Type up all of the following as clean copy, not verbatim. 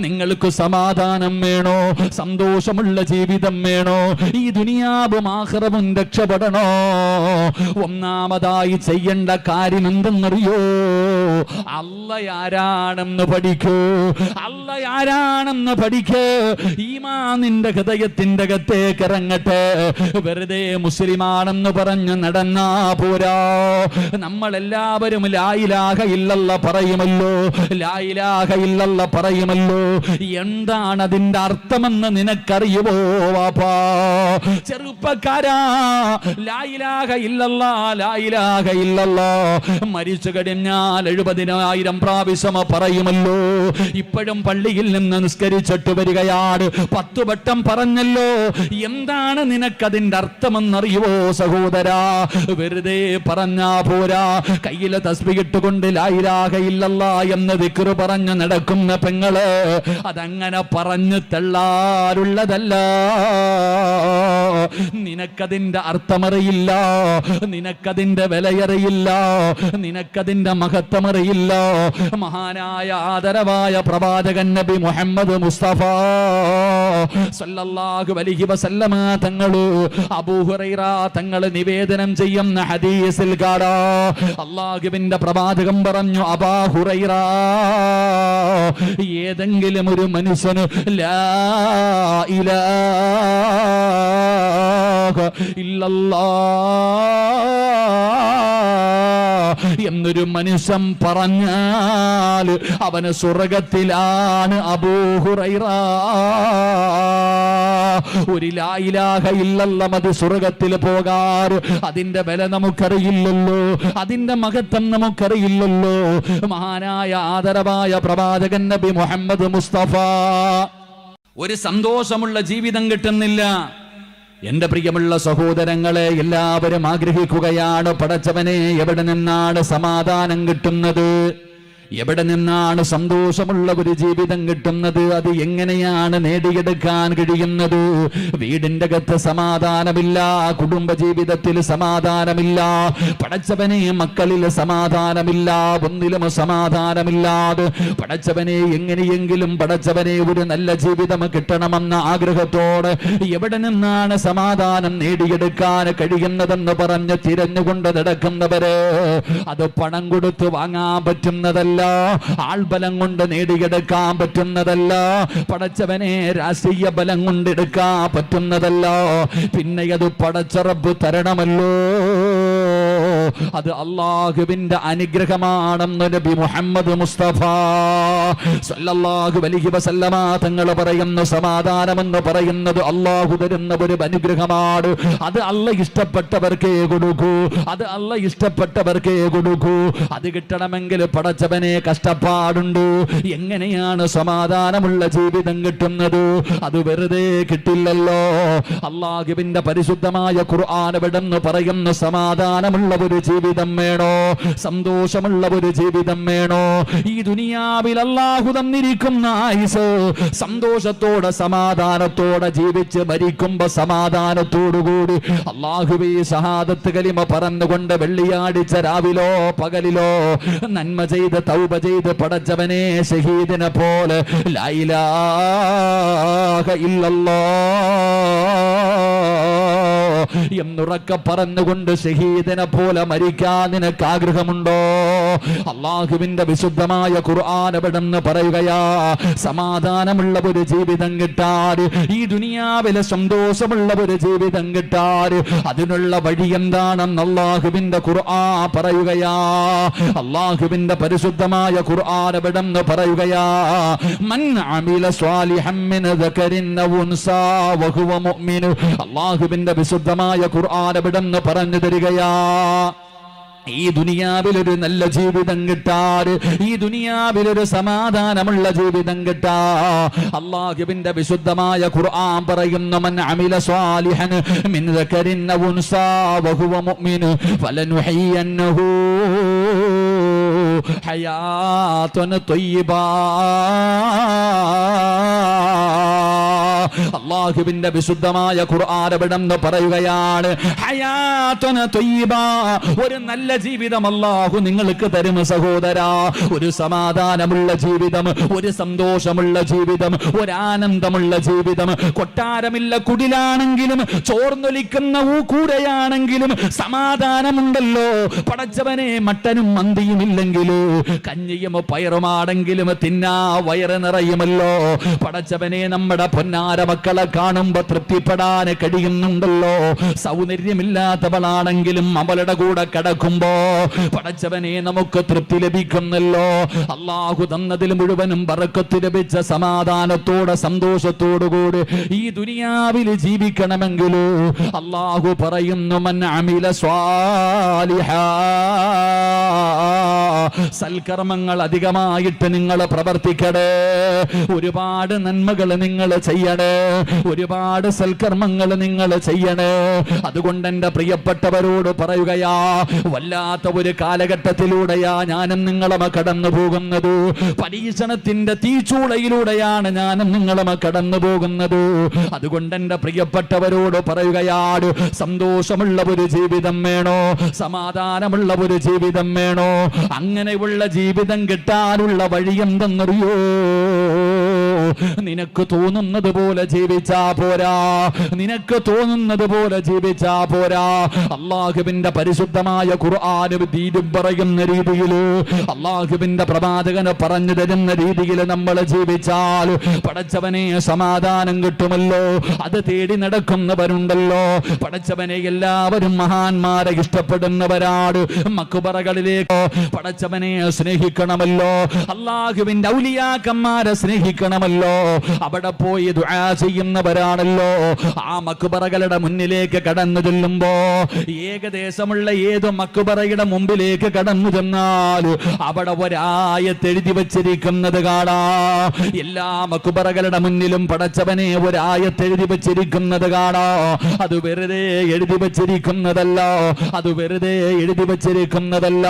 നിങ്ങൾക്ക് സമാധാനം വേണോ? സന്തോഷമുള്ള ജീവിതം വേണോ? ഈ ദുനിയാവും ആഖിറവും രക്ഷപ്പെടണോ? ഒന്നാമതായി ചെയ്യേണ്ട കാര്യം എന്തെന്നറിയോ? അല്ലാഹ് പഠിക്കൂ. അല്ലാഹ് പഠിക്കൂ. ഈമാൻ നിന്റെ ഹൃദയത്തിന്റെ അകത്തേക്ക് ഇറങ്ങട്ടെ. വെറുതെ മുസ്ലിമാണെന്ന് പറഞ്ഞ് നടന്നാ പോരാ. നമ്മളെല്ലാവരും ലാ ഇലാഹ ഇല്ലല്ലാഹ് പറയുമല്ലോ, ലാ ഇലാഹ ഇല്ലല്ലാഹ് പറയുമല്ലോ. എന്താണ് അതിന്റെ അർത്ഥമെന്ന് നിനക്കറിയുമോ വാപ്പാ? ചെറുപ്പക്കാരാ, ലാ ഇലാഹ ഇല്ലല്ലാഹ്, ലാ ഇലാഹ ഇല്ലല്ലാഹ് മരിച്ചു കഴിഞ്ഞാൽ 70,000 പ്രാവശ്യം പറയുമല്ലോ. ഇപ്പോഴും പള്ളിയിൽ നിന്ന് നിസ്കരിച്ചിട്ട് വരികയാണ്, 10 വട്ടം പറഞ്ഞല്ലോ. എന്താണ് നിനക്കതിന്റെ അർത്ഥമെന്നറിയുമോ സഹോദരാ? വെറുതെ പറഞ്ഞാ പോരാ. കയ്യിലെ തസ്ബീഹ് ഇട്ടുകൊണ്ട് ലാ ഇലാഹ ഇല്ലല്ലാഹ് എന്ന് ദിക്റ് പറഞ്ഞു നടക്കുന്ന പെങ്ങള്, അതങ്ങനെ പറഞ്ഞു തള്ളാറുള്ളതല്ല. നിനക്കതിന്റെ അർത്ഥമറിയില്ല, നിനക്കതിന്റെ വിലയറിയില്ല, നിനക്കതിന്റെ മഹത്വമറിയില്ല. മഹാനായ ആദരവായ പ്രവാചകൻ നബി മുഹമ്മദ് മുസ്തഫ സല്ലല്ലാഹു അലൈഹി വസല്ലമ തങ്ങള്, അബൂ ഹുറൈറ തങ്ങള് നിവേദനം ചെയ്യുന്ന ഹദീസിൽ കാണാ, അല്ലാഹുവിന്റെ പ്രവാചകൻ പറഞ്ഞു, അബൂ ഹുറൈറ, ഏതെങ്കിലും ഒരു മനുഷ്യന് ലാ ഇലാഹ ഇല്ലല്ലാഹ് എന്നൊരു മനുഷ്യൻ പറഞ്ഞാൽ അവന് സ്വർഗത്തിലാണ്. അബൂ ഹുറൈറ, ഒരു ലാ ഇലാഹ ഇല്ലല്ലാഹ് അത് സ്വർഗത്തിൽ പോകാൻ അതിന്റെ വില നമുക്കറിയില്ലല്ലോ, അതിന്റെ മഹത്വം നമുക്കറിയില്ലല്ലോ. മഹാനായ ആദരവായ പ്രവാചകൻ നബി മുഹമ്മദ് മുസ്തഫ, ഒരു സന്തോഷമുള്ള ജീവിതം കിട്ടുന്നില്ല. എന്റെ പ്രിയമുള്ള സഹോദരങ്ങളെ, എല്ലാവരും ആഗ്രഹിക്കുകയാണ്, പടച്ചവനെ എവിടെ നിന്നാണ് സമാധാനം കിട്ടുന്നത്? എവിടെ നിന്നാണ് സന്തോഷമുള്ള ഒരു ജീവിതം കിട്ടുന്നത്? അത് എങ്ങനെയാണ് നേടിയെടുക്കാൻ കഴിയുന്നത്? വീടിന്റെ അകത്ത് സമാധാനമില്ല, കുടുംബ ജീവിതത്തിൽ സമാധാനമില്ല, പടച്ചവനെ മക്കളിൽ സമാധാനമില്ല, ഒന്നിലും സമാധാനമില്ലാതെ പടച്ചവനെ എങ്ങനെയെങ്കിലും പടച്ചവനെ ഒരു നല്ല ജീവിതം കിട്ടണമെന്ന ആഗ്രഹത്തോടെ എവിടെ നിന്നാണ് സമാധാനം നേടിയെടുക്കാൻ കഴിയുന്നതെന്ന് പറഞ്ഞ് തിരഞ്ഞുകൊണ്ട് നടക്കുന്നവര്, അത് പണം കൊടുത്ത് വാങ്ങാൻ പറ്റുന്നതല്ല, ആൾബലം കൊണ്ട് നേടിയെടുക്കാൻ പറ്റുന്നതല്ല, പടച്ചവനെ രാഷ്ട്രീയ ബലം കൊണ്ടെടുക്കാൻ പറ്റുന്നതല്ല, പിന്നെ അത് പടച്ച റബ്ബ് തരണമല്ലോ. അത് അല്ലാഹുവിന്റെ അനുഗ്രഹമാണെന്ന് നബി മുഹമ്മദ് മുസ്തഫ സല്ലല്ലാഹു അലൈഹി വസല്ലമ തങ്ങൾ പറയുന്നു, സമാധാനമെന്ന് പറയുന്നത് അല്ലാഹു തരുന്ന ഒരു അനുഗ്രഹമാണ്. അത് അല്ലാഹ് ഇഷ്ടപ്പെട്ടവർക്കേ കൊടുക്കൂ, അത് അല്ലാഹ് ഇഷ്ടപ്പെട്ടവർക്കേ കൊടുക്കൂ. അത് കിട്ടണമെങ്കിൽ പടച്ചവനെ കഷ്ടപ്പാടുണ്ട്. എങ്ങനെയാണ് സമാധാനമുള്ള ജീവിതം കിട്ടുന്നത്? അത് വെറുതെ കിട്ടില്ലല്ലോ. അല്ലാഹുവിന്റെ പരിശുദ്ധമായ ഖുർആൻ എവിടെന്ന് പറയുന്ന സമാധാനമുള്ള ഒരു ജീവിതം വേണോ? സന്തോഷമുള്ള ഒരു ജീവിതം വേണോ? ഈ ദുനിയാവിൽ അല്ലാഹു തന്നിരിക്കുന്ന ആയുസ് സന്തോഷത്തോടെ സമാധാനത്തോടെ ജീവിച്ച് മരിക്കുമ്പോ സമാധാനത്തോടുകൂടി അല്ലാഹുവേ ഷഹാദത്ത് കലിമ പറഞ്ഞുകൊണ്ട് വെള്ളിയാഴ്ച രാവിലോ പകലിലോ നന്മ ചെയ്ത് തൗബ ചെയ്ത് പടച്ചവനെ ഷഹീദിനെ പോലെ ലാ ഇലാഹ ഇല്ലല്ലാഹ് എന്നുറക്കെ പറഞ്ഞുകൊണ്ട് ഷഹീദിനെ പോലെ മരിക്കാൻ നിനക്ക് ആഗ്രഹമുണ്ടോ? അല്ലാഹുവിന്റെ വിശുദ്ധമായ ഖുർആൻ എവിടെന്ന് പറയുകയാ, സമാധാനമുള്ള ഒരു ജീവിതം കിട്ടാൻ, ഈ ദുനിയാവിലെ സന്തോഷമുള്ള ഒരു ജീവിതം കിട്ടാൻ അതിനുള്ള വഴി എന്താണെന്ന് അല്ലാഹുവിന്റെ ഖുർആൻ പറയുകയാ. അല്ലാഹുവിന്റെ പരിശുദ്ധമായ ഖുർആൻ എവിടെന്ന് പറയുകയാ, മൻ അമില സ്വാലിഹൻ മിൻ ദകരിൻ ഔ ഉൻസാ വഹുവ മുഅ്മിൻ. അല്ലാഹുവിന്റെ വിശുദ്ധമായ ഖുർആൻ എവിടെന്ന് പറഞ്ഞു തരികയാ, ഈ ദുനിയാവിലൊരു നല്ല ജീവിതം കിട്ടാൻ, ഈ ദുനിയാവിലൊരു സമാധാനമുള്ള ജീവിതം കിട്ടാ അല്ലാഹുവിന്റെ വിശുദ്ധമായ ഖുർആൻ പറയുന്നു, മൻ അമില സ്വാലിഹൻ മിൻ ദകരിൻ ഔ ഉൻസാ വഹുവ മുഅ്മിൻ ഫലനുഹയ്യന്നഹു ഹയാത്തുൻ ത്വയ്യിബ. അല്ലാഹുവിന്റെ വിശുദ്ധമായ ഖുർആൻ അവിടെന്ന് പറയുകയാണ്, ഹയാത്തുൻ ത്വയ്യിബ, ഒരു നല്ല ജീവിതം അല്ലാഹു നിങ്ങൾക്ക് തരും സഹോദരാ. ഒരു സമാധാനമുള്ള ജീവിതം, ഒരു സന്തോഷമുള്ള ജീവിതം, ഒരു ആനന്ദമുള്ള ജീവിതം. കൊട്ടാരമില്ല കുടിലാണെങ്കിലും ചോർന്നൊലിക്കുന്ന കൂരയാണെങ്കിലും സമാധാനമുണ്ടല്ലോ. പടച്ചവനെ, മട്ടനും മന്തിയും ഇല്ലെങ്കിലോ കഞ്ഞിയും പയറുമാണെങ്കിലും തിന്നാ വയറ് നിറയുമല്ലോ. പടച്ചവനെ, നമ്മുടെ പൊന്നാര മക്കളെ കാണുമ്പോ തൃപ്തിപ്പെടാൻ കഴിയുന്നുണ്ടല്ലോ. സൗന്ദര്യമില്ലാത്തവളാണെങ്കിലും അവളുടെ കൂടെ കിടക്കുമ്പോ പടച്ചവനെ നമുക്ക് തൃപ്തി ലഭിക്കുന്നല്ലോ. അള്ളാഹു തന്നതിൽ മുഴുവനും ബറക്കത്ത് ലഭിച്ച സമാധാനത്തോടെ സന്തോഷത്തോടുകൂടി ഈ ദുനിയാവിൽ ജീവിക്കണമെങ്കിലോ അള്ളാഹു പറയുന്നു, മൻ അമില സ്വാലിഹാ, സൽക്കർമ്മങ്ങൾ അധികമായിട്ട് നിങ്ങൾ പ്രവർത്തിക്കണേ. ഒരുപാട് നന്മകൾ നിങ്ങൾ ചെയ്യണേ, ഒരുപാട് സൽക്കർമ്മങ്ങൾ നിങ്ങൾ ചെയ്യണേ. അതുകൊണ്ട് എൻ്റെ പ്രിയപ്പെട്ടവരോട് പറയുകയാ, വല്ലാത്ത ഒരു കാലഘട്ടത്തിലൂടെയാ ഞാനും നിങ്ങളും കടന്നു പോകുന്നത്. പരീക്ഷണത്തിന്റെ തീച്ചൂളയിലൂടെയാണ് ഞാനും നിങ്ങളും കടന്നു പോകുന്നത്. അതുകൊണ്ട് എൻ്റെ പ്രിയപ്പെട്ടവരോട് പറയുകയാണ്, സന്തോഷമുള്ള ഒരു ജീവിതം വേണോ, സമാധാനമുള്ള ഒരു ജീവിതം വേണോ? അങ്ങനെയുള്ള ജീവിതം കിട്ടാനുള്ള വഴി എന്തെന്നറിയോ? നിനക്ക് തോന്നുന്നത് പോലെ ജീവിച്ചാ പോരാ, നിനക്ക് തോന്നുന്നത് പോലെ ജീവിച്ചാ പോരാ. അള്ളാഹുവിന്റെ പരിശുദ്ധമായ ഖുർആനും ദീനും പറയുന്ന രീതിയിൽ, അള്ളാഹുവിന്റെ പ്രവാചകന് പറഞ്ഞു തരുന്ന രീതിയിൽ നമ്മൾ ജീവിച്ചാൽ പടച്ചവനെ സമാധാനം കിട്ടുമല്ലോ. അത് തേടി നടക്കുന്നവരുണ്ടല്ലോ. പടച്ചവനെ എല്ലാവരും മഹാന്മാരെ ഇഷ്ടപ്പെടുന്നവരാണ്. മക്ബറകളിലേക്ക് പടച്ചവനെ സ്നേഹിക്കണമല്ലോ. അള്ളാഹുവിന്റെ ഔലിയാക്കന്മാരെ സ്നേഹിക്കണമല്ലോ. അവിടെ പോയി ദുആ ചെയ്യുന്നവരാണല്ലോ. ആ മക്ബറകളുടെ മുന്നിലേക്ക് കടന്നു ചെല്ലുമ്പോ ഏകദേശമുള്ള ഏത് മക്ബറയുടെ മുമ്പിലേക്ക് കടന്നു ചെന്നാൽ അവിടെ ഒരായത്ത് എഴുതി വച്ചിരിക്കുന്നത് കാണാം. എല്ലാ മക്ബറകളുടെ മുന്നിലും പടച്ചവനെ ഒരായത്ത് എഴുതി വച്ചിരിക്കുന്നത് കാണാം. അത് വെറുതെ എഴുതി വച്ചിരിക്കുന്നതല്ല, അത് വെറുതെ എഴുതി വച്ചിരിക്കുന്നതല്ല.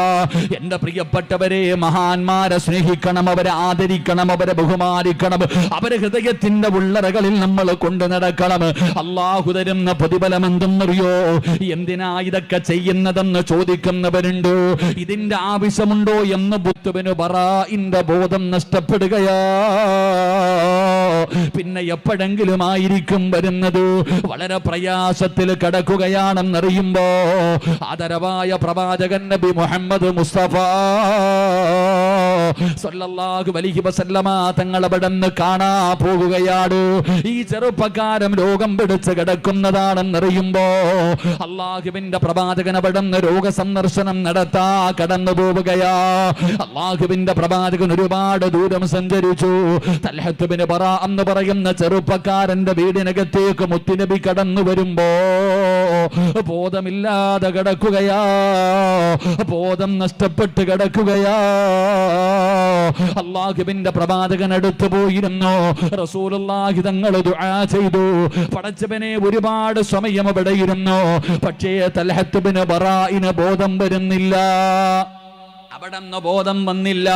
എന്റെ പ്രിയപ്പെട്ടവരെ, മഹാന്മാരെ സ്നേഹിക്കണം, അവരെ ആദരിക്കണം, അവരെ ബഹുമാനിക്കണം, അവരെ ഹൃദയത്തിന്റെ ഉള്ളറകളിൽ നമ്മൾ കൊണ്ടു നടക്കണം. അള്ളാഹു തരുന്ന പ്രതിഫലം എന്തെന്നറിയോ? എന്തിനാ ഇതൊക്കെ ചെയ്യുന്നതെന്ന് ചോദിക്കുന്നവരുണ്ട്. ഇതിന്റെ ആവശ്യമുണ്ടോ എന്ന് ബുദ്ധുവിന് ബറാഇന്റെ ബോധം നഷ്ടപ്പെടുകയാ. പിന്നെ എപ്പോഴെങ്കിലും ആയിരിക്കും വരുന്നത്. വളരെ പ്രയാസത്തിൽ കിടക്കുകയാണെന്നറിയുമ്പോ ആദരവായ പ്രവാചകൻ നബി മുഹമ്മദ് മുസ്തഫ സല്ലല്ലാഹു അലൈഹി വസല്ലമ തങ്ങൾ അവിടെന്ന് കാണാ പോകുകയാണ്. ഈ ചെറുപ്പക്കാരൻ രോഗം പിടിച്ച് കിടക്കുന്നതാണെന്നറിയുമ്പോ അള്ളാഹുവിന്റെ പ്രവാചകൻ അവിടെന്ന് രോഗസന്ദർശനം നടത്താ കടന്നു പോവുകയാ. അള്ളാഹുവിന്റെ പ്രവാചകൻ ഒരുപാട് ദൂരം സഞ്ചരിച്ചു. തൽഹത്ത് ബിൻ ബറാ എന്ന് പറയുന്ന ചെറുപ്പക്കാരന്റെ വീടിനകത്തേക്ക് മുത്തുനബി കടന്നു വരുമ്പോ ബോധമില്ലാതെ കിടക്കുകയാ, ബോധം നഷ്ടപ്പെട്ട് കിടക്കുകയാ. അള്ളാഹുവിന്റെ പ്രവാചകൻ അടുത്തു പോയിരുന്നു. റസൂലുള്ളാഹി തങ്ങൾ ദുആ ചെയ്തു. പടച്ചവനെ, ഒരുപാട് സമയം അവിടെ ഇരുന്നു. പക്ഷേ തൽഹത്ത് ബിൻ ബറാഇന് ബോധം വരുന്നില്ല. അവിടെന്ന് ബോധം വന്നില്ല.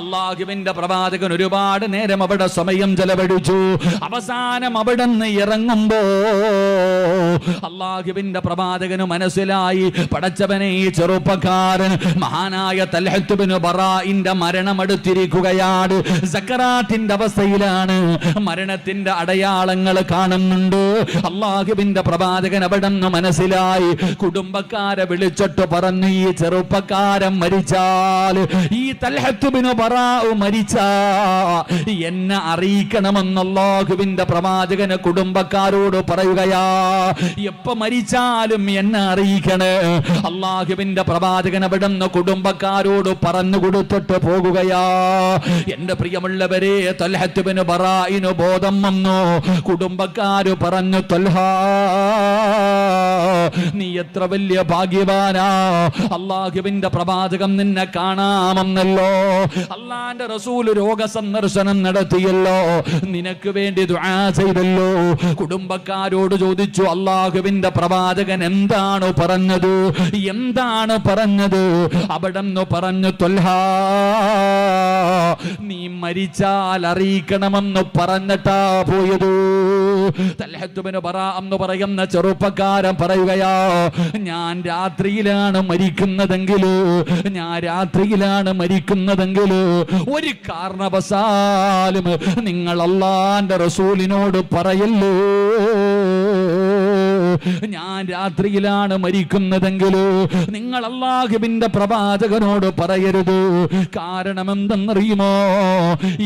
അള്ളാഹുവിന്റെ പ്രവാചകൻ ഒരുപാട് നേരം അവിടെ സമയം ചെലവഴിച്ചു. അവസാനം അവിടെന്ന് ഇറങ്ങുമ്പോ അള്ളാഹുവിന്റെ പ്രവാചകന് മനസ്സിലായി, പടച്ചവനെ, ഈ ചെറുപ്പക്കാരൻ മഹാനായ തൽഹത്ത് ബിൻ ബറാഇന്റെ മരണം അടുത്തിരിക്കുകയാണ്. സക്കറാത്തിന്റെ അവസ്ഥയിലാണ്. മരണത്തിന്റെ അടയാളങ്ങൾ കാണുന്നുണ്ട്. അള്ളാഹുവിന്റെ പ്രവാചകൻ അവിടെന്ന് മനസ്സിലായി. കുടുംബക്കാരെ വിളിച്ചിട്ട് പറഞ്ഞു, ഈ ചെറുപ്പക്കാരൻ മരിച്ചാൽ, ഈ തൽഹത്ത് ബിൻ ബറാഅ് മരിച്ചാ എന്നെ അറിയിക്കണമെന്ന് അല്ലാഹുവിന്റെ പ്രവാചകന് കുടുംബക്കാരോട് പറയുകയാ. എപ്പോ മരിച്ചാലും എന്നെ അറിയിക്കണേ. അല്ലാഹുവിന്റെ പ്രവാചകൻ അവിടുന്ന് കുടുംബക്കാരോട് പറഞ്ഞു കൊടുത്തിട്ട് പോകുകയാ. എന്റെ പ്രിയമുള്ളവരെ, തൽഹത്ത് ബിൻ ബറാഇന് ബോധം വന്നു. കുടുംബക്കാര് പറഞ്ഞു, തൽഹാ, നീ എത്ര വലിയ ഭാഗ്യവാനാ. അല്ലാഹുവിന്റെ പ്രവാചകൻ നിന്നെ എന്നെ കാണാമെന്നല്ലോ. അള്ളാന്റെ റസൂൽ രോഗസന്ദർശനം നടത്തിയല്ലോ, നിനക്ക് വേണ്ടി ദുആ ചെയ്തല്ലോ. കുടുംബക്കാരോട് ചോദിച്ചു, അള്ളാഹുവിന്റെ പ്രവാചകൻ എന്താണ് പറഞ്ഞത്, എന്താണ് പറഞ്ഞത്? അവിടെന്ന് പറഞ്ഞു, ത്വൽഹാ, നീ മരിച്ചാൽ അറിയിക്കണമെന്ന് പറഞ്ഞിട്ടാ പോയത്. തൽഹത്ത് ബിൻ ബറാ എന്ന് പറയുന്ന ചെറുപ്പക്കാരൻ പറയുകയാ, ഞാൻ രാത്രിയിലാണ് മരിക്കുന്നതെങ്കിൽ ഒരു കാരണവശാലും നിങ്ങൾ അല്ലാഹുവിന്റെ റസൂലിനോട് പറയല്ലോ, ഞാൻ രാത്രിയിലാണ് മരിക്കുന്നതെങ്കിൽ നിങ്ങൾ അല്ലാഹുവിന്റെ പ്രവാചകനോട് പറയരുത്. കാരണം എന്തെന്നറിയുമോ?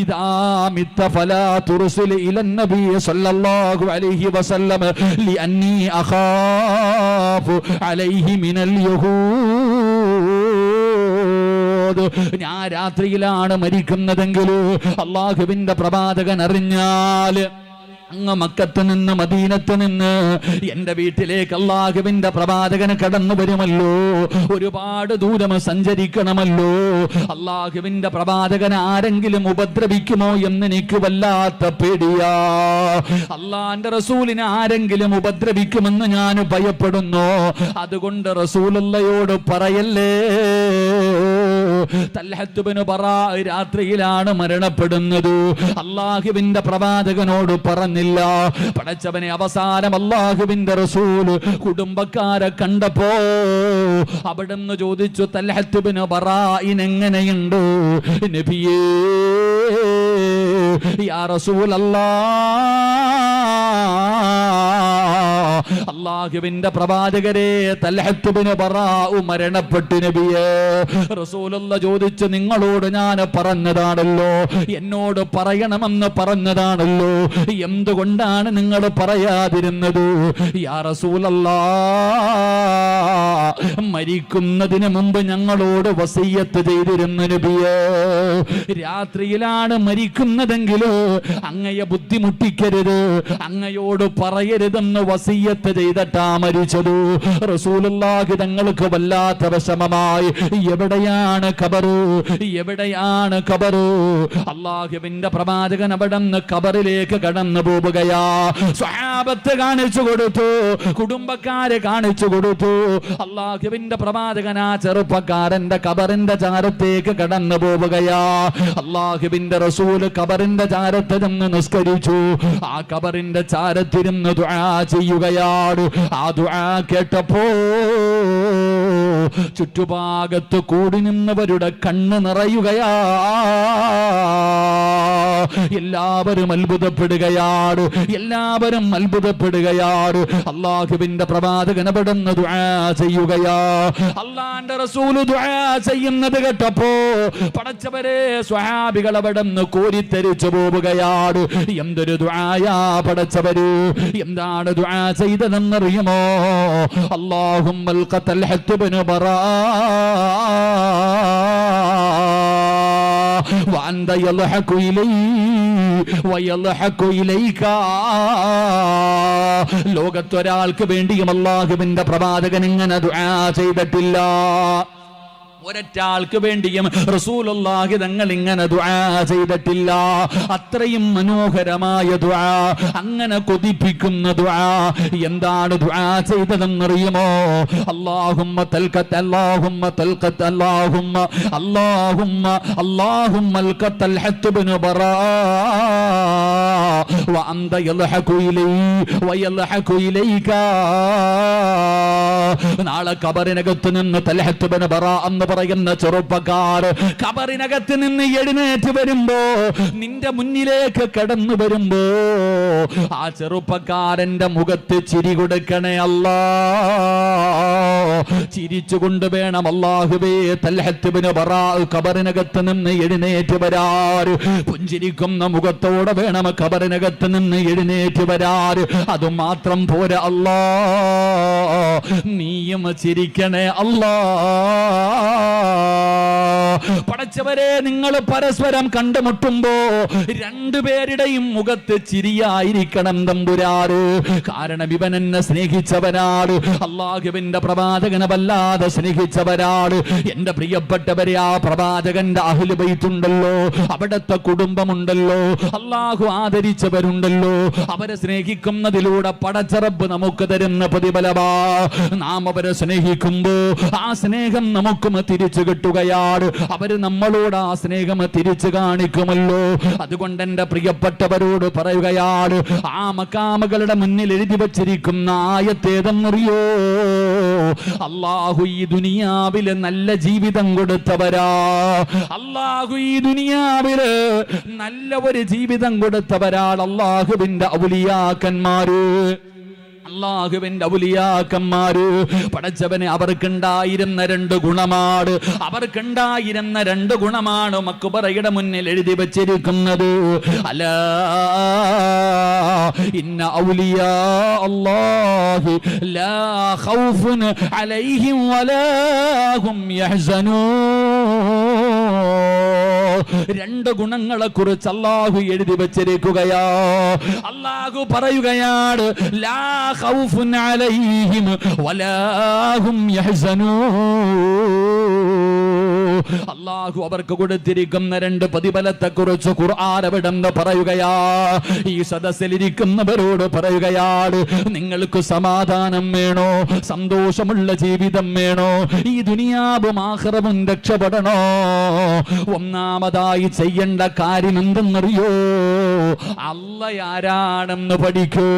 ഇദാ മിത്ത ഫലാ തുർസിൽ ഇലൻ നബി സല്ലല്ലാഹു അലൈഹി വസല്ലം ലിഅന്നി അഖാഫു അലൈഹി മിനൽ യഹൂദ്. ഞാൻ രാത്രിയിലാണ് മരിക്കുന്നതെങ്കിൽ അല്ലാഹുവിന്റെ പ്രവാചകൻ അറിഞ്ഞാൽ അങ്ങ് മക്കത്ത് നിന്ന് മദീനത്ത് നിന്ന് എന്റെ വീട്ടിലേക്ക് അല്ലാഹുവിന്റെ പ്രവാചകന് കടന്നു വരുമല്ലോ, ഒരുപാട് ദൂരം സഞ്ചരിക്കണമല്ലോ. അല്ലാഹുവിന്റെ പ്രവാചകൻ ആരെങ്കിലും ഉപദ്രവിക്കുമോ എന്ന് എനിക്ക് വല്ലാത്ത പേടിയാ. അല്ലാഹുവിന്റെ റസൂലിനെ ആരെങ്കിലും ഉപദ്രവിക്കുമെന്ന് ഞാൻ ഭയപ്പെടുന്നു. അതുകൊണ്ട് റസൂലുള്ളയോട് പറയല്ലേ. തൽഹത്ത് ബിൻ ബറാ രാത്രിയിലാണ് മരണപ്പെടുന്നത്. അല്ലാഹുവിന്റെ പ്രവാചകനോട് പറഞ്ഞില്ല. പടച്ചവനെ, അവസാനം അല്ലാഹുവിന്റെ റസൂൽ കുടുംബക്കാരെ കണ്ടപ്പോ അവിടുന്ന് ചോദിച്ചു, തൽഹത്ത് ബിൻ ബറാഇന് എങ്ങനെയുണ്ട് നബിയേ? യാ റസൂലല്ലാഹ്, അല്ലാഹുവിന്റെ പ്രവാചകരെ, തൽഹത്ത് ബിൻ ബറാഉ മരണപ്പെട്ടു നബിയേ. റസൂലുള്ള ചോദിച്ചു, നിങ്ങളോട് ഞാൻ പറഞ്ഞതാണല്ലോ, എന്നോട് പറയണമെന്ന് പറഞ്ഞതാണല്ലോ, എന്തുകൊണ്ടാണ് നിങ്ങൾ പറയാതിരുന്നത്? യാ റസൂലല്ലാഹ്, മരിക്കുന്നതിന് മുമ്പ് ഞങ്ങളോട് വസിയ്യത്ത് ചെയ്തിരുന്നു നബിയേ, രാത്രിയിലാണ് മരിക്കുന്നതെങ്കിൽ അങ്ങയെ ബുദ്ധിമുട്ടിക്കരുത്, അങ്ങയോട് പറയരുതെന്ന് വസിയ്യത്ത് ചെയ്തിട്ടാ മരിച്ചത്. റസൂലുള്ളാഹി തങ്ങൾക്ക് വല്ലാത്ത വിഷമമായി. എവിടെയാണ് ഖബറ്? എവിടെയാണ് ഖബറ്? അല്ലാഹുവിന്റെ പ്രവാചകൻ അവിടുന്ന് ഖബറിലേക്ക് കടന്നു പോവുകയാ. സ്വഹാബത്ത് കാണിച്ചു കൊടുത്തു, കുടുംബക്കാരെ കാണിച്ചു കൊടുത്തു. അല്ലാഹുവിന്റെ പ്രവാചകൻ ആ ചെറുപ്പക്കാരന്റെ ഖബറിന്റെ ചാരത്തേക്ക് കടന്നു പോവുകയാ. അല്ലാഹുവിന്റെ റസൂൽ ഖബറിന്റെ ചാരത്ത് നിന്ന് നിസ്കരിച്ചു. ആ ഖബറിന്റെ ചാരത്തിരുന്ന് ദുആ ചെയ്യുകയാണ്. ആ ദുആ കേട്ടപ്പോ ചുറ്റുഭാഗത്ത് കൂടി നിന്നവരുടെ കണ്ണ് നിറയുകയാ. എല്ലാവരും അത്ഭുതപ്പെടുകയാണ്. അല്ലാഹുവിന്റെ പ്രവാചകൻ അവിടുന്ന് ദുആ ചെയ്യുകയാ. അല്ലാഹുവിന്റെ റസൂൽ ദുആ ചെയ്യുന്നത് കേട്ടപ്പോ പടച്ചവരെ, സ്വഹാബികൾ അവിടുന്ന് കോരിത്തെരിച്ചു പോവുകയാണ്. എന്തൊരു ദുആയാ പടച്ചവര്! എന്താണ് ദുആ ചെയ്തതെന്നറിയുമോ? അല്ലാഹുമ്മൽ ഖതൽ ഹത്ത് ബിൻ ബറാ വഅന്ത യൽഹഖു ഇലൈഹി വയൽഹഖു ഇലൈക. ലോകത്തൊരാൾക്ക് വേണ്ടിയും അല്ലാഹുവിന്റെ പ്രവാചകൻ ഇങ്ങനെ ദുആ ചെയ്തിട്ടില്ല. ഒരൊറ്റാൾക്ക് വേണ്ടിയും റസൂലുള്ളാഹി തങ്ങൾ ഇങ്ങനെ ദുആ ചെയ്തിട്ടില്ല. അത്രയും മനോഹരമായ ദുആ, അങ്ങനെ കൊതിപ്പിക്കുന്ന ദുആ. എന്താണ് ദുആ ചെയ്തതെന്നറിയുമോ? അല്ലാഹുമ്മ തൽഖത്ത് അല്ലാഹുമ്മ തൽഖത്ത് അല്ലാഹുമ്മ അല്ലാഹുമ്മ അല്ലാഹുമ്മ അൽഖത്തൽ ഹത്ത് ബിൻ ബറാ വഅന്ത യൽഹഖു ഇലൈഹി വയൽഹഖു ഇലൈക. നാളെ ഖബറിനകത്ത് നിന്ന് തൽഹത്ത് ബിൻ ബറാ എന്ന് പറയുന്ന ചെറുപ്പക്കാർ ഖബറിനകത്ത് നിന്ന് എഴുന്നേറ്റ് വരുമ്പോ, നിന്റെ മുന്നിലേക്ക് കടന്നു വരുമ്പോ, ആ ചെറുപ്പക്കാരന്റെ മുഖത്ത് ചിരി കൊടുക്കണേ അല്ലാ. ചിരിച്ചുകൊണ്ട് വേണം അല്ലാഹുവേ തൽഹത്ത് ബിൻ ബറാ ഖബറിനകത്ത് നിന്ന് എഴുന്നേറ്റ് വരാറ്. പുഞ്ചിരിക്കുന്ന മുഖത്തോടെ വേണം ഖബറിനകത്ത് നിന്ന് എഴുന്നേറ്റ് വരാറ്. അതുമാത്രം പോരാ അല്ലാ, നീയും ചിരിക്കണേ അല്ലാ. പടച്ചവരെ, നിങ്ങൾ പരസ്പരം കണ്ടുമുട്ടുമ്പോ രണ്ടുപേരുടെയും മുഖത്ത് ചിരിയായിരിക്കണം തമ്പുരാറ്. കാരണം ഇവൻ എന്നെ സ്നേഹിച്ചവരാണ്, അള്ളാഹുവിന്റെ പ്രവാചകനെ വല്ലാതെ സ്നേഹിച്ചവരാണ്. എന്റെ പ്രിയപ്പെട്ടവരെ, ആ പ്രവാചകന്റെ അഹ്ലു ബൈത്തുണ്ടല്ലോ, അവിടുത്തെ കുടുംബമുണ്ടല്ലോ, അള്ളാഹു ആദരിച്ചവരുണ്ടല്ലോ, അവരെ സ്നേഹിക്കുന്നതിലൂടെ പടച്ചറബ് നമുക്ക് തരുന്ന പ്രതിഫലമാ. നാം അവരെ സ്നേഹിക്കുമ്പോ ആ സ്നേഹം നമുക്കും തിരിച്ചു കിട്ടുകയാണ്. അവര് നമ്മളോട് ആ സ്നേഹം തിരിച്ചു കാണിക്കുമല്ലോ. അതുകൊണ്ട് എന്റെ പ്രിയപ്പെട്ടവരോട് പറയുകയാണ്, ആ മക്കാമകളുടെ മുന്നിൽ എഴുതി വച്ചിരിക്കുന്ന ആയത്തേതെന്നറിയോ? അല്ലാഹു ഈ ദുനിയാവില് നല്ല ജീവിതം കൊടുത്തവരാ. അല്ലാഹു ഈ ദുനിയാവില് നല്ല ഒരു ജീവിതം കൊടുത്തവരാണ് അല്ലാഹുവിന്റെ ഔലിയാക്കന്മാര്. അല്ലാഹുവിന്റെ ഔലിയാക്കന്മാര് പടച്ചവനെ, അവർക്കുണ്ടായിരുന്ന രണ്ട് ഗുണമാണ്. അവർക്കുണ്ടായിരുന്ന രണ്ട് ഗുണമാണ് മക്ബറയുടെ മുന്നിൽ എഴുതി വച്ചിരിക്കുന്നത്. അലാ ഇന്ന ഔലിയാ അല്ലാഹി ലാ ഖൗഫുൻ അലൈഹിം വലാ ഹും യഹ്സനൂൻ. രണ്ട് ഗുണങ്ങളെ കുറിച്ച് അല്ലാഹു എഴുതി വച്ചിരിക്കുകയാ. അല്ലാഹു പറയുകയാണ്, ലാ ഖൗഫുൻ അലൈഹിം വലാ ഹും യഹ്സനൂൻ. അല്ലാഹു അവർക്ക് കൊടുത്തിരിക്കുന്ന രണ്ട് പ്രതിഫലത്തെ കുറിച്ച് ഖുർആൻ അവിടുന്ന് പറയുകയാ. ഈ സദസ്സിലിരിക്കുന്നവരോട് പറയുകയാണ്, നിങ്ങൾക്ക് സമാധാനം വേണോ? സന്തോഷമുള്ള ജീവിതം വേണോ? ഈ ദുനിയാവും ആഖിറവും രക്ഷപ്പെടണോ? ഒന്നാമതായി ചെയ്യേണ്ട കാര്യം എന്തെന്നറിയോ? അല്ലാഹ് പഠിക്കൂ.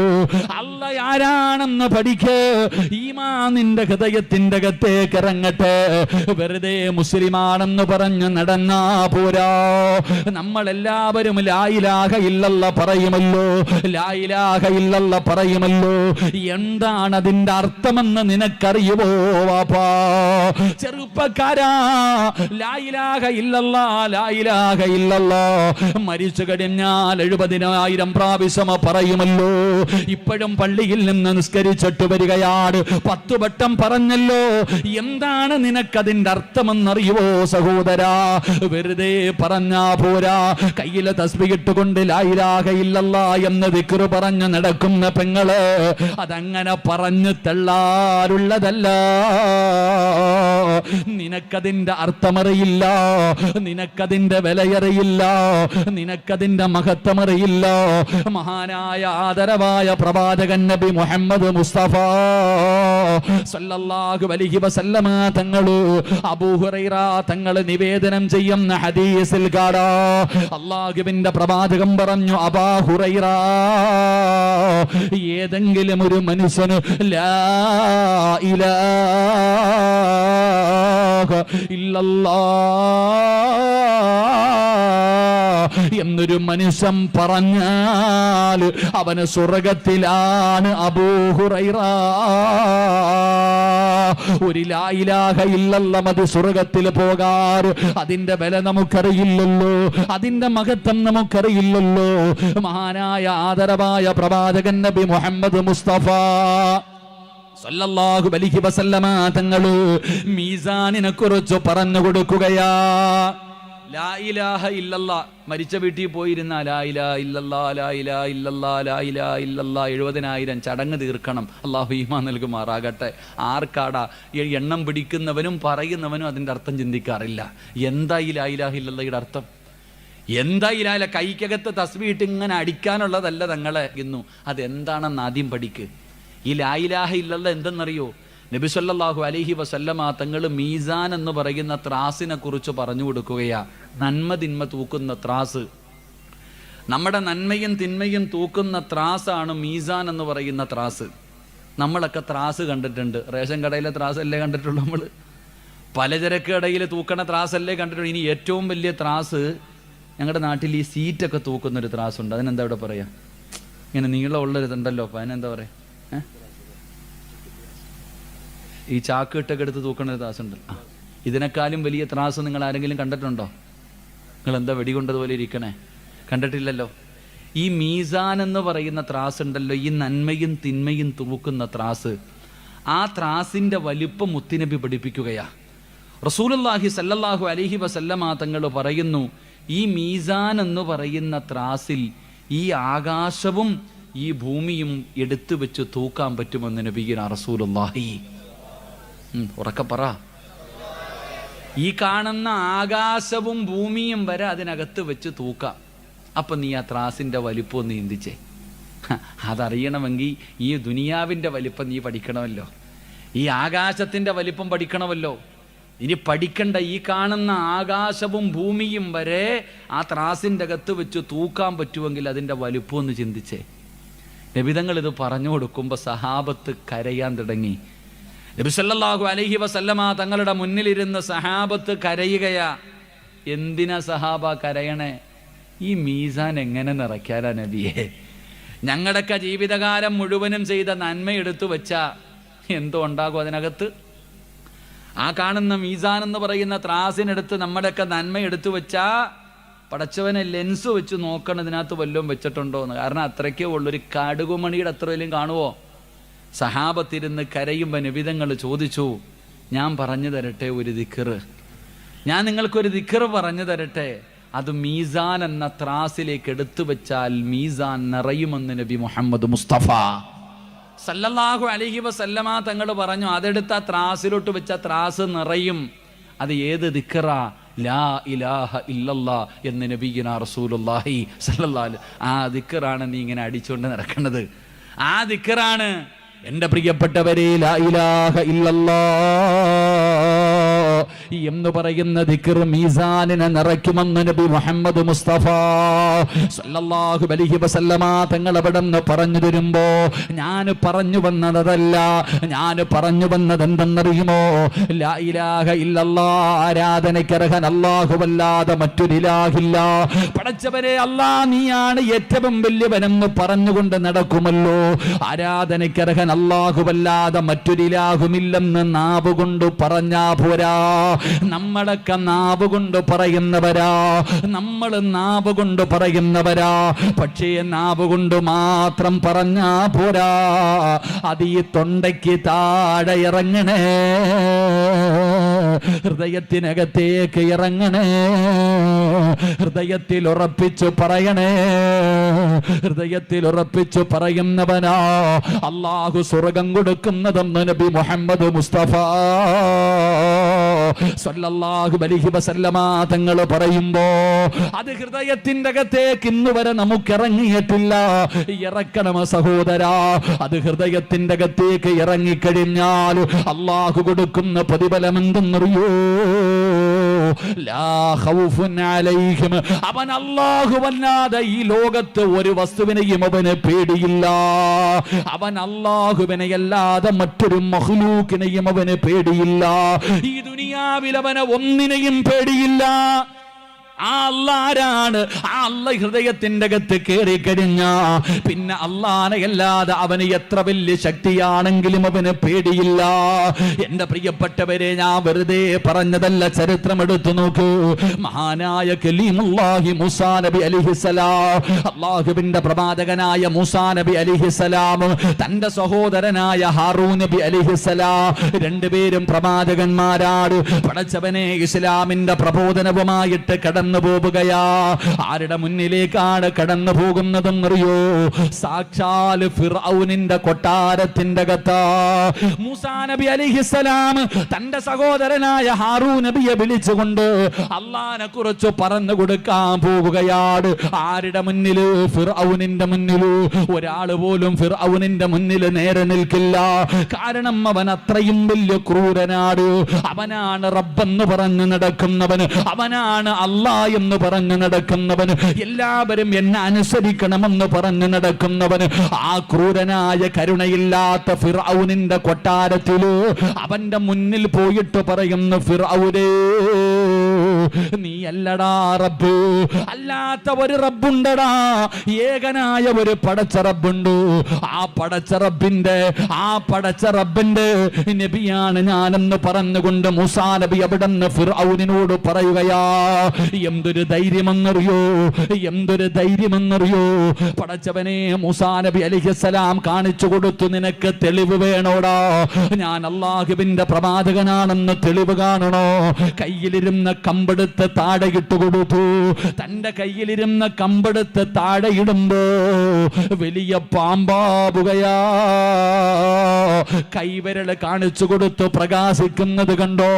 അല്ലാഹ് പഠിക്കൂ. ഈമാൻ നിന്റെ ഹൃദയത്തിന്റെ അകത്തേക്ക് ഇറങ്ങട്ടെ. വെറുതെ മുസ്ലിമാണെന്ന് പറഞ്ഞ് നടന്നാ പോരാ. നമ്മളെല്ലാവരും ലാ ഇലാഹ ഇല്ലല്ലാ പറയുമല്ലോ, ലാ ഇലാഹ ഇല്ലല്ലാ പറയുമല്ലോ. എന്താണ് അതിന്റെ അർത്ഥമെന്ന് നിനക്കറിയുമോ വാപ്പാ? ചെറുപ്പക്കാരാ, ലാ ഇലാഹ ഇല്ലല്ലാ, ലാ ഇലാഹ ഇല്ലല്ലാ മരിച്ചു കഴിഞ്ഞാൽ 70,000 പ്രാവശ്യം പറയുമല്ലോ. ഇപ്പോഴും പള്ളിയിൽ നിന്ന് നിസ്കരിച്ചിട്ട് വരികയാണ്. 10 വട്ടം പറഞ്ഞല്ലോ. എന്താണ് നിനക്കതിന്റെ അർത്ഥമെന്നറിയുവോ സഹോദരാ? വെറുതെ പറഞ്ഞാ പോരാ. കയ്യിലെ തസ്ബീഹ് ഇട്ടുകൊണ്ട് ലാ ഇലാഹ ഇല്ലല്ലാ എന്ന് ദിക്ർ പറഞ്ഞു നടക്കുന്ന പെങ്ങള്, അതങ്ങനെ പറഞ്ഞു തള്ളാറുള്ളതല്ല. നിനക്കതിന്റെ അർത്ഥമറിയില്ല, നിനക്കതിന്റെ വിലയറിയില്ല, നിനക്കതിന്റെ മഹത്വമറിയില്ല. മഹാനായ ആദരവായ പ്രവാചകൻ നബി മുഹമ്മദ് മുസ്തഫ സല്ലല്ലാഹു അലൈഹി വസല്ലമ തങ്ങള്, അബൂ ഹുറൈറ തങ്ങള് നിവേദനം ചെയ്യുന്ന ഹദീസിൽ കാണാ, അല്ലാഹുവിന്റെ പ്രവാചകൻ പറഞ്ഞു, അബൂ ഹുറൈറ, ഏതെങ്കിലും ഒരു മനുഷ്യന് ലാ ഇലാഹ ഇല്ലല്ലാഹ് എന്നൊരു മനുഷ്യൻ പറഞ്ഞാൽ അവന് സ്വർഗത്തിലാണ്. അബൂ ഹുറൈറ, ഒരു ലാ ഇലാഹ ഇല്ലല്ലാഹ് മതി സ്വർഗത്തിൽ പോകാറ്. അതിന്റെ വില നമുക്കറിയില്ലല്ലോ, അതിന്റെ മഹത്വം നമുക്കറിയില്ലല്ലോ. മഹാനായ ആദരവായ പ്രവാചകൻ നബി മുഹമ്മദ് മുസ്തഫ സല്ലല്ലാഹു അലൈഹി വസല്ലമ തങ്ങള് മീസാനിനെ കുറിച്ച് പറഞ്ഞു കൊടുക്കുകയാ. ലാ ഇലാഹ ഇല്ലല്ലാ, മരിച്ച വീട്ടിൽ പോയിരുന്ന ലാ ഇലാഹ ഇല്ലല്ലാ, ലാ ഇലാഹ ഇല്ലല്ലാ, ലാ ഇലാഹ ഇല്ലല്ലാ 70,000 ചടങ്ങ് തീർക്കണം. അല്ലാഹു ഈമാൻ നൽകുമാറാകട്ടെ. ആർക്കാടാ എണ്ണം പിടിക്കുന്നവനും പറയുന്നവനും അതിന്റെ അർത്ഥം ചിന്തിക്കാറില്ല. എന്താ ഈ ലാ ഇലാഹ ഇല്ലല്ലായുടെ അർത്ഥം? എന്താ ഈ ലാ ഇലാഹ? കൈക്കകത്ത് തസ്ബീഹ് ഇട്ട് ഇങ്ങനെ അടിക്കാനുള്ളതല്ല തങ്ങളെ ഇന്നു. അതെന്താണെന്ന് ആദ്യം പഠിക്ക്. ഈ ലാ ഇലാഹ ഇല്ലല്ലാ എന്തെന്നറിയോ? നബി സല്ലല്ലാഹു അലൈഹി വസല്ലമ തങ്ങൾ മീസാൻ എന്ന് പറയുന്ന ത്രാസിനെ കുറിച്ച് പറഞ്ഞു കൊടുക്കുകയാ. നന്മ തിന്മ തൂക്കുന്ന ത്രാസ്, നമ്മുടെ നന്മയും തിന്മയും തൂക്കുന്ന ത്രാസാണ് മീസാൻ എന്ന് പറയുന്ന ത്രാസ്. നമ്മളൊക്കെ ത്രാസ് കണ്ടിട്ടുണ്ട്. റേഷൻ കടയിലെ ത്രാസല്ലേ കണ്ടിട്ടുള്ളൂ നമ്മൾ? പലചരക്ക് കടയിൽ തൂക്കണ ത്രാസല്ലേ കണ്ടിട്ടുള്ളൂ? ഇനി ഏറ്റവും വലിയ ത്രാസ് ഞങ്ങളുടെ നാട്ടിൽ ഈ സീറ്റൊക്കെ തൂക്കുന്നൊരു ത്രാസുണ്ട്. അതിനെന്താ ഇവിടെ പറയാ? ഇങ്ങനെ നീളമുള്ളൊരിതുണ്ടല്ലോ, അപ്പം അതിനെന്താ പറയാ? ഈ ചാക്ക് ഇട്ടൊക്കെ എടുത്ത് തൂക്കണ ത്രാസുണ്ട്. ഇതിനേക്കാളും വലിയ ത്രാസ് നിങ്ങൾ ആരെങ്കിലും കണ്ടിട്ടുണ്ടോ? നിങ്ങൾ എന്താ വെടികൊണ്ടതുപോലെ ഇരിക്കണേ? കണ്ടിട്ടില്ലല്ലോ. ഈ മീസാൻ എന്ന് പറയുന്ന ത്രാസ് ഉണ്ടല്ലോ, ഈ നന്മയും തിന്മയും തൂക്കുന്ന ത്രാസ്, ആ ത്രാസിന്റെ വലിപ്പം മുത്തുനബി പഠിപ്പിക്കുകയാ. റസൂലുള്ളാഹി സല്ലല്ലാഹു അലൈഹി വസല്ലമ തങ്ങൾ പറയുന്നു, ഈ മീസാൻ എന്ന് പറയുന്ന ത്രാസിൽ ഈ ആകാശവും ഈ ഭൂമിയും എടുത്തു വെച്ച് തൂക്കാൻ പറ്റുമെന്ന് നബിയുനാ റസൂലുള്ളാഹി. ഉറക്കെ പറ. ഈ കാണുന്ന ആകാശവും ഭൂമിയും വരെ അതിനകത്ത് വെച്ച് തൂക്കാം. അപ്പം നീ ആ ത്രാസിൻ്റെ വലിപ്പം നീ ചിന്തിച്ചേ. അതറിയണമെങ്കിൽ ഈ ദുനിയാവിൻ്റെ വലിപ്പം നീ പഠിക്കണമല്ലോ, ഈ ആകാശത്തിൻ്റെ വലിപ്പം പഠിക്കണമല്ലോ. ഇനി പഠിക്കണ്ട, ഈ കാണുന്ന ആകാശവും ഭൂമിയും വരെ ആ ത്രാസിൻ്റെ അകത്ത് വെച്ച് തൂക്കാൻ പറ്റുമെങ്കിൽ അതിൻ്റെ വലിപ്പം ഒന്ന് ചിന്തിച്ചേ. നബിതങ്ങൾ ഇത് പറഞ്ഞു കൊടുക്കുമ്പോൾ സഹാബത്ത് കരയാൻ തുടങ്ങി. നബി സല്ലല്ലാഹു അലൈഹി വസല്ലമ തങ്ങളുടെ മുന്നിലിരുന്ന് സഹാബത്ത് കരയുകയാ. എന്തിനാ സഹാബ കരയണേ? ഈ മീസാൻ എങ്ങനെ നിറയ്ക്കാനാ നബിയെ? ഞങ്ങളുടെയൊക്കെ ജീവിതകാലം മുഴുവനും ചെയ്ത നന്മ എടുത്തു വെച്ചാ എന്തോ ഉണ്ടാകും അതിനകത്ത്? ആ കാണുന്ന മീസാൻ എന്ന് പറയുന്ന ത്രാസിനെടുത്ത് നമ്മുടെയൊക്കെ നന്മ എടുത്തു വെച്ചാ പടച്ചവനെ ലെൻസ് വെച്ച് നോക്കണം ഇതിനകത്ത് വല്ലതും വെച്ചിട്ടുണ്ടോ എന്ന്. കാരണം അത്രയ്ക്കേ ഉള്ളൊരു കടുകുമണിയുടെ അത്ര വലിയ കാണുമോ? സഹാബത്തിരുന്ന് കരയുമ്പോൾ നബിതങ്ങൾ ചോദിച്ചു, ഞാൻ പറഞ്ഞു തരട്ടെ ഒരു ദിക്റ്, ഞാൻ നിങ്ങൾക്കൊരു ദിക്റ് പറഞ്ഞു തരട്ടെ, അത് മീസാൻ എന്ന ത്രാസിലേക്ക് എടുത്തു വെച്ചാൽ മീസാൻ നിറയുമെന്ന് നബി മുഹമ്മദ് മുസ്തഫ സല്ലല്ലാഹു അലൈഹി വസല്ലമ തങ്ങൾ പറഞ്ഞു. അതെടുത്ത ത്രാസിലോട്ട് വെച്ച ത്രാസ് നിറയും. അത് ഏത് ദിക്റാ? ലാ ഇലാഹ ഇല്ലല്ലാ എന്ന് നബിയുനാ റസൂലുള്ളാഹി സല്ലല്ലാഹു അലൈഹി. ആ ദിക്റാണ് നീ ഇങ്ങനെ അടിച്ചുകൊണ്ട് നടക്കുന്നത്. ആ ദിക്റാണ് എൻ്റെ പ്രിയപ്പെട്ടവരെ, ലാ ഇലാഹ ഇല്ലല്ലാ എന്ന് പറയുന്ന ദിക്ർ മീസാനിനെ നിറയ്ക്കുമെന്ന് നബി മുഹമ്മദ് മുസ്തഫ സല്ലല്ലാഹു അലൈഹി വസല്ലമ തങ്ങൾ അവിടെ നിന്ന് പറഞ്ഞു തരുമ്പോ ഞാൻ പറഞ്ഞു വന്നതല്ല, ഞാൻ പറഞ്ഞു വന്നത് എന്തെന്നറിയുമോ? ലാ ഇലാഹ ഇല്ലല്ലാ, ആരാധനയ്ക്കർഹൻ അല്ലാഹുവല്ലാതെ മറ്റൊരു ഇലാഹില്ല. പടച്ചവരെ അല്ലാ നീയാണ് ഏറ്റവും വലിയവനെന്ന് പറഞ്ഞുകൊണ്ട് നടക്കുമല്ലോ. ആരാധനയ്ക്കർഹൻ അല്ലാഹുവല്ലാതെ മറ്റൊരു ഇലാഹുമില്ലെന്ന് നാവ് കൊണ്ട് പറഞ്ഞാ പോരാ. നമ്മളൊക്കെ നാവ് കൊണ്ട് പറയുന്നവരാ, നമ്മൾ നാവ് കൊണ്ട് പറയുന്നവരാ. പക്ഷേ നാവ് കൊണ്ട് മാത്രം പറഞ്ഞാ പോരാ, അത് ഈ തൊണ്ടയ്ക്ക് താഴെ ഇറങ്ങണേ, ഹൃദയത്തിനകത്തേക്ക് ഇറങ്ങണേ, ഹൃദയത്തിൽ ഉറപ്പിച്ചു പറയണേ. ഹൃദയത്തിൽ ഉറപ്പിച്ചു പറയുന്നവനാ അല്ലാഹു സ്വർഗം കൊടുക്കുന്നതെന്ന് നബി മുഹമ്മദ് മുസ്തഫ സല്ലല്ലാഹു അലൈഹി വസല്ലമ തങ്ങൾ പറയുമ്പോ അത് ഹൃദയത്തിന്റെ അകത്തേക്ക് ഇന്ന് വരെ നമുക്ക് ഇറങ്ങിയിട്ടില്ല. ഇറക്കണം സഹോദരാ. അത് ഹൃദയത്തിന്റെ അകത്തേക്ക് ഇറങ്ങിക്കഴിഞ്ഞാൽ അല്ലാഹു കൊടുക്കുന്ന പ്രതിഫലം എന്തെന്നറിയോ? ലാ ഖൗഫുൻ അലൈഹിം. അവൻ അല്ലാഹുവല്ലാതെ ഈ ലോകത്ത് ഒരു വസ്തുവിനെയും അവന് പേടിയില്ല. അവൻ അല്ലാഹുവിനെ അല്ലാതെ മറ്റൊരു മഖ്ലൂക്കിനെയും അവന് പേടിയില്ല. ഈ ദുനിയാവിൽ അവന് ഒന്നിനെയും പേടിയില്ല. ആ അല്ലാരാണ്? ആ അല്ല ഹൃദയത്തിന്റെ അകത്ത് കയറി കഴിഞ്ഞ പിന്നെ അല്ലാനെ അല്ലാതെ അവന് എത്ര വലിയ ശക്തിയാണെങ്കിലും അവന് പേടിയില്ല. എന്റെ പ്രിയപ്പെട്ടവരെ, ഞാൻ വെറുതെ പറഞ്ഞതല്ല, ചരിത്രം എടുത്തു നോക്കൂ. മഹാനായ കലീമുല്ലാഹി മൂസാ നബി അലൈഹിസ്സലാം, അല്ലാഹുവിന്റെ പ്രവാചകനായ മൂസാ നബി അലൈഹിസ്സലാം തന്റെ സഹോദരനായ ഹാറൂൻ നബി അലൈഹിസ്സലാം, രണ്ടുപേരും പ്രവാചകന്മാരാണ്. പടച്ചവനെ ഇസ്ലാമിന്റെ പ്രബോധനവുമായിട്ട് കടന്നു പോവുകയാ. ആരുടെ മുന്നിലേക്കാണ് കടന്നു പോകുന്നതെന്നറിയോ? സാക്ഷാൽ ഫിർഔനിന്റെ കൊട്ടാരത്തിന്റെ അകത്ത് മൂസാ നബി അലൈഹിസ്സലാം തന്റെ സഹോദരനായ ഹാറൂൻ നബിയെ വിളിച്ചുകൊണ്ട് അല്ലാഹനെ കുറിച്ച് പറഞ്ഞു കൊടുക്കാൻ പോവുകയാണ്. ആരുടെ മുന്നില്? ഫിർഔനിന്റെ മുന്നില്. ഒരാൾ പോലും ഫിർഔനിന്റെ മുന്നിൽ നേരെ നിൽക്കില്ല. കാരണം അവൻ അത്രയും വലിയ ക്രൂരനാണ്. അവനാണ് റബ്ബെന്ന് പറഞ്ഞു നടക്കുന്നവന്, അവനാണ് അല്ലാഹ് എന്ന് പറഞ്ഞു നടക്കുന്നവന്, എല്ലാവരും എന്നെ അനുസരിക്കണമെന്ന് പറഞ്ഞു നടക്കുന്നവന്. ആ ക്രൂരനായ കരുണയില്ലാത്ത ഫിർഔനിന്റെ കൊട്ടാരത്തില് അവന്റെ മുന്നിൽ പോയിട്ട് പറയുന്നു, ഫിർഔനേ നീ അല്ലടാ റബ്ബ്, അല്ലാത്ത ഒരു റബ്ബുണ്ടടാ, ഏകനായ ഒരു പടച്ച റബ്ബുണ്ട്. ആ പടച്ച റബ്ബിന്റെ നബിയാണ് ഞാനെന്ന് പറഞ്ഞുകൊണ്ട് മൂസാ നബി അവിടുന്ന് ഫിർഔനിനോട് പറയുകയാ. എന്തൊരു ധൈര്യമെന്നറിയോ പടച്ചവനെ. മൂസാ നബി അലൈഹിസ്സലാം കാണിച്ചു കൊടുത്തു, നിനക്ക് തെളിവ് വേണോടാ, ഞാൻ അല്ലാഹുവിന്റെ പ്രവാചകനാണെന്ന് തെളിവ് കാണണോ? കയ്യിലിരുന്ന കമ്പെടുത്ത് താഴെയിട്ട് കൊടുത്തു. തന്റെ കയ്യിലിരുന്ന കമ്പെടുത്ത് താഴെയിടുമ്പോ വലിയ പാമ്പാവുകയാ. കൈവിരല് കാണിച്ചു കൊടുത്തു, പ്രകാശിക്കുന്നത് കണ്ടോ?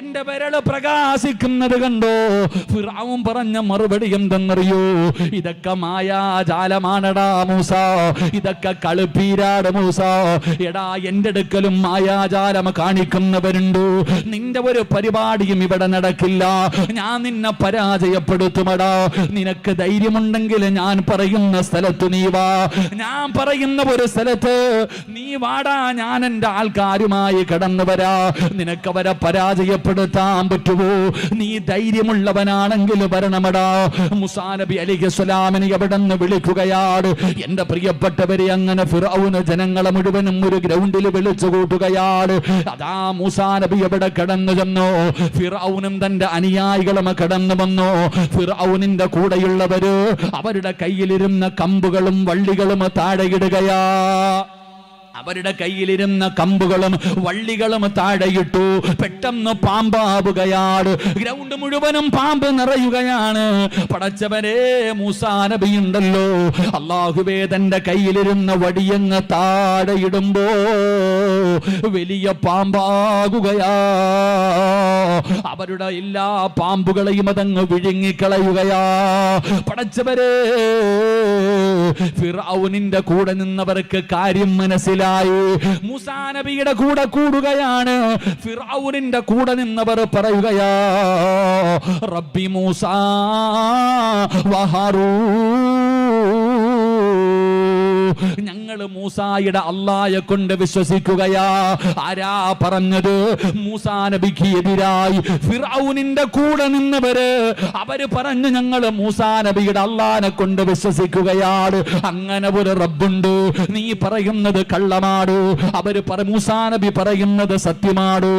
എന്റെ വിരല് പ്രകാശിക്കുന്നത് കണ്ടോ? ഫിർഔൻ പറഞ്ഞ മറുപടി എന്തെന്നറിയോ? ഇതൊക്കെ മായാജാലമാണടാ മൂസ, ഇതൊക്കെ കളിപ്പീരാട് മൂസ. എടാ, എന്റെ അടുക്കലും മായാജാലം കാണിക്കുന്നവരുണ്ട്. നിന്റെ ഒരു പരിപാടിയും ഇവിടെ നടക്കില്ല. ഞാൻ നിന്നെ പരാജയപ്പെടുത്തുമടാ. നിനക്ക് ധൈര്യമുണ്ടെങ്കിൽ ഞാൻ പറയുന്ന സ്ഥലത്ത് നീ വാ. ഞാൻ പറയുന്ന ഒരു സ്ഥലത്ത് നീ വാടാ. ഞാൻ എന്റെ ആൾക്കാരുമായി കടന്നു വരാ. നിനക്ക് അവരെ പരാജയപ്പെടുത്താൻ പറ്റുമോ? നീ ധൈര്യമുള്ളവനാണെങ്കിൽ വരണമടാ. മൂസാ നബി അലൈഹിസ്സലാമിനെ അവിടെ നിന്ന് വിളിക്കുകയാണ്. എന്റെ പ്രിയപ്പെട്ടവരെ, അങ്ങനെ ഫിർഔൻ ജനങ്ങളെ മുഴുവനും ഒരു ഗ്രൗണ്ടിൽ വിളിച്ചു കൂട്ടുകയാണ്. അതാ മൂസാ നബി അവിടെ കടന്നു ചെന്നു. ഫിർഔനും തന്റെ അനുയായികളും കടന്നു വന്നു. ഫിർഔനിന്റെ കൂടെയുള്ളവര് അവരുടെ കയ്യിലിരുന്ന കമ്പുകളും വള്ളികളും താഴെയിടുകയാ. അവരുടെ കയ്യിലിരുന്ന കമ്പുകളും വള്ളികളും താഴെയിട്ടു. പെട്ടെന്ന് പാമ്പാവുകയാണ്. ഗ്രൗണ്ട് മുഴുവനും പാമ്പ് നിറയുകയാണ്. പടച്ചവരെ, മൂസാ നബിയുണ്ടല്ലോ, അല്ലാഹുവേ, തന്റെ കയ്യിലിരുന്ന വടിയങ്ങ് താഴെയിടുമ്പോ വലിയ പാമ്പാകുകയാ. അവരുടെ എല്ലാ പാമ്പുകളെയും അതങ്ങ് വിഴുങ്ങിക്കളയുകയാ. പടച്ചവരെ, ഫിർഔനിന്റെ കൂടെ നിന്നവർക്ക് കാര്യം മനസ്സിലായി. മൂസാ നബിയുടെ കൂടെ കൂടുകയാണ്. ഫിർഔനിന്റെ കൂടെ നിന്നവർ പറയുകയാ, റബ്ബി മൂസാ വഹാറൂൻ, ഞങ്ങൾ മൂസായുടെ അല്ലാഹയെ കൊണ്ട് വിശ്വസിക്കുകയാ. ആരാ പറഞ്ഞത്? മൂസാ നബിക്ക് എതിരായി ഫിർഔനിന്റെ കൂടെ നിന്നവര്. അവര് പറഞ്ഞു, ഞങ്ങൾ മൂസാ നബിയുടെ അല്ലാഹനെ കൊണ്ട് വിശ്വസിക്കുകയാണ്. അങ്ങനെ ഒരു റബ്ബുണ്ട്, നീ പറയുന്നത് കള്ളമാണ്. അവര് മൂസാ നബി പറയുന്നത് സത്യമാണ്.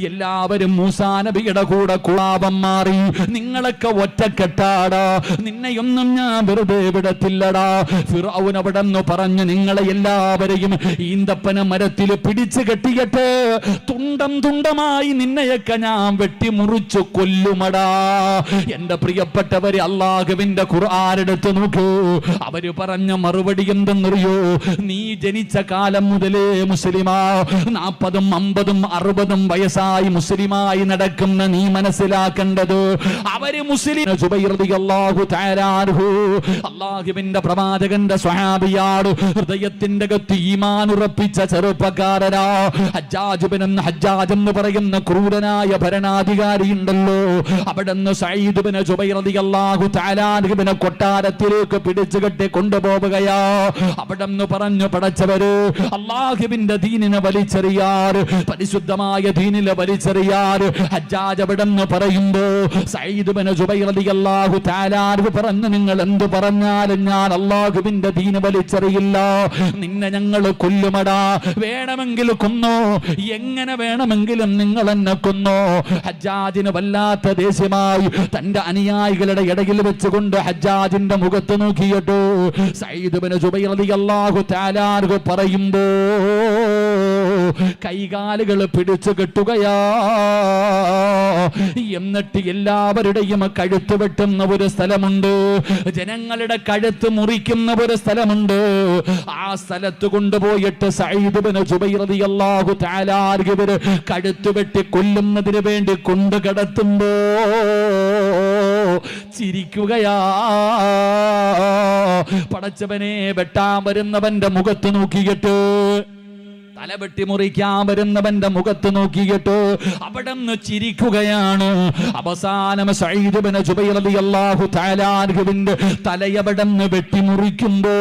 എല്ലാവരും മൂസാ നബിയുടെ കൂടെ കുളാപം മാറി. നിങ്ങളൊക്കെ ഒറ്റക്കെട്ടാടാ, നിന്നെയൊന്നും ഞാൻ വെറുതെ വിടത്തില്ലടാ. ഫിർഔൻ അവിടെ നിന്ന് പറഞ്ഞു, നിങ്ങളെ എല്ലാവരെയും ഈന്തപ്പന മരത്തിൽ പിടിച്ചു കെട്ടിയിട്ട് തുണ്ടം തുണ്ടമായി നിന്നെയൊക്കെ ഞാൻ വെട്ടിമുറിച്ചു കൊല്ലുമടാ. എന്റെ പ്രിയപ്പെട്ടവരെ, അല്ലാഹുവിന്റെ ഖുർആൻ എടുത്തു നോക്കൂ. അവര് പറഞ്ഞ മറുപടി എന്തെന്നറിയോ? നീ ജനിച്ച കാലം മുതലേ മുസ്ലിമാ, 40, 50, 60 വയസ്സായി മുസ്ലിമായി നടക്കുന്ന നീ മനസ്സിലാക്കേണ്ടത്, അവര് മുസ്ലിം. സുബൈർ റളിയല്ലാഹു തആല അൻഹു അല്ലാഹുവിന്റെ പ്രവാചകന്റെ സ്വഹാബിയാണ്. ഹൃദയത്തിന്റെ അകത്ത് ഈമാൻ ഉറപ്പിച്ച ചെറുപ്പക്കാരനാ. ഹജ്ജാജ് എന്ന് പറയുന്ന ക്രൂരനായ ഭരണാധികാരി ഉണ്ടല്ലോ, അവിടുന്ന് സഈദ് ഇബ്നു ജുബൈർ റളിയല്ലാഹു തആല അൻഹുവിനെ കൊട്ടാരത്തിലേക്ക് പിടിച്ചുകെട്ടി കൊണ്ടുപോവുകയാ. അവിടുന്ന് പറഞ്ഞു, പടച്ചവര്, അല്ലാഹുവിന്റെ ദീനിനെ വലിച്ചെറിയാറ്, പരിശുദ്ധമായ ദീനിനെ വലിച്ചെറിയാറ്. ഹജ്ജാജ് അവിടുന്ന് പറയുമ്പോ സഈദ് ഇബ്നു ജുബൈർ റളിയല്ലാഹു തആല അൻഹു പറഞ്ഞു, നിങ്ങൾ എന്തു പറഞ്ഞാലും ഞാൻ അല്ലാഹുവിന്റെ ദീൻ വലിച്ചെറിയില്ല. നിന്നെ ഞങ്ങൾ കൊല്ലുമടാ. വേണമെങ്കിൽ കൊന്നോ, എങ്ങനെ വേണമെങ്കിലും നിങ്ങൾ എന്നെ കൊന്നോ. ഹജ്ജാജിന് വല്ലാത്ത ദേഷ്യമായി. തന്റെ അനുയായികളുടെ ഇടയിൽ വെച്ചുകൊണ്ട് ഹജ്ജാജിന്റെ മുഖത്ത് നോക്കിയിട്ട് സഈദ് ഇബ്നു ജുബൈർ റളിയല്ലാഹു തആല അൻഹു പറയുമ്പോ കൈകാലുകൾ പിടിച്ചു കെട്ടുകയാ. എന്നിട്ട് എല്ലാവരുടെയും കഴുത്ത് വെട്ടുന്ന ഒരു സ്ഥലമുണ്ട്, ജനങ്ങളുടെ കഴുത്ത് മുറിക്കുന്ന ഒരു സ്ഥലമുണ്ട്. ആ സ്ഥലത്ത് കൊണ്ടുപോയിട്ട് സഈദ് ഇബ്നു ജുബൈർ റളിയല്ലാഹു തആല അൻഹു കഴുത്ത് വെട്ടി കൊല്ലുന്നതിന് വേണ്ടി കൊണ്ടു കിടത്തുമ്പോ ചിരിക്കുകയാ. പടച്ചവനെ, വെട്ടാൻ വരുന്നവന്റെ മുഖത്ത് നോക്കിയിട്ട് തല വെട്ടിമുറിക്കാൻ വരുന്നവന്റെ മുഖത്ത് നോക്കിയിട്ട് അവിടെ നിന്ന് ചിരിക്കുകയാണ്. അവസാനം സഈദ് ഇബ്നു ജുബൈർ റളിയല്ലാഹു തആല അൻഹുവിന്റെ തലയവിടന്ന് വെട്ടിമുറിക്കുമ്പോ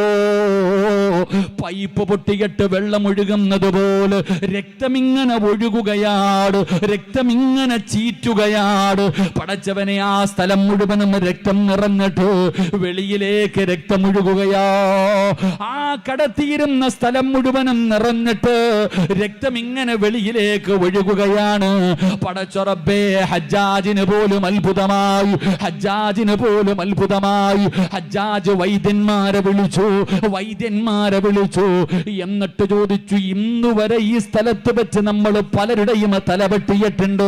പൈപ്പ് പൊട്ടിയിട്ട് വെള്ളം ഒഴുകുന്നത് പോലെ രക്തമിങ്ങനെ ഒഴുകുകയാണ്, രക്തമിങ്ങനെ ചീറ്റുകയാണ്. പടച്ചവനെ, ആ സ്ഥലം മുഴുവനും രക്തം നിറഞ്ഞിട്ട് വെളിയിലേക്ക് രക്തം ഒഴുകുകയാ. ആ കടത്തിയിരുന്ന സ്ഥലം മുഴുവനും നിറഞ്ഞിട്ട് രക്തം ഇങ്ങനെ വെളിയിലേക്ക് ഒഴുകുകയാണ്. പടച്ചറബ്ബേ, ഹജ്ജാജിന് പോലും അത്ഭുതമായി, ഹജ്ജാജിന് പോലും അത്ഭുതമായി. ഹജ്ജാജ് വൈദ്യന്മാരെ വിളിച്ചു, എന്നിട്ട് ചോദിച്ചു, ഇന്നുവരെ ഈ സ്ഥലത്ത് വെച്ച് നമ്മൾ പലരുടെയും തല വെട്ടിയിട്ടുണ്ട്,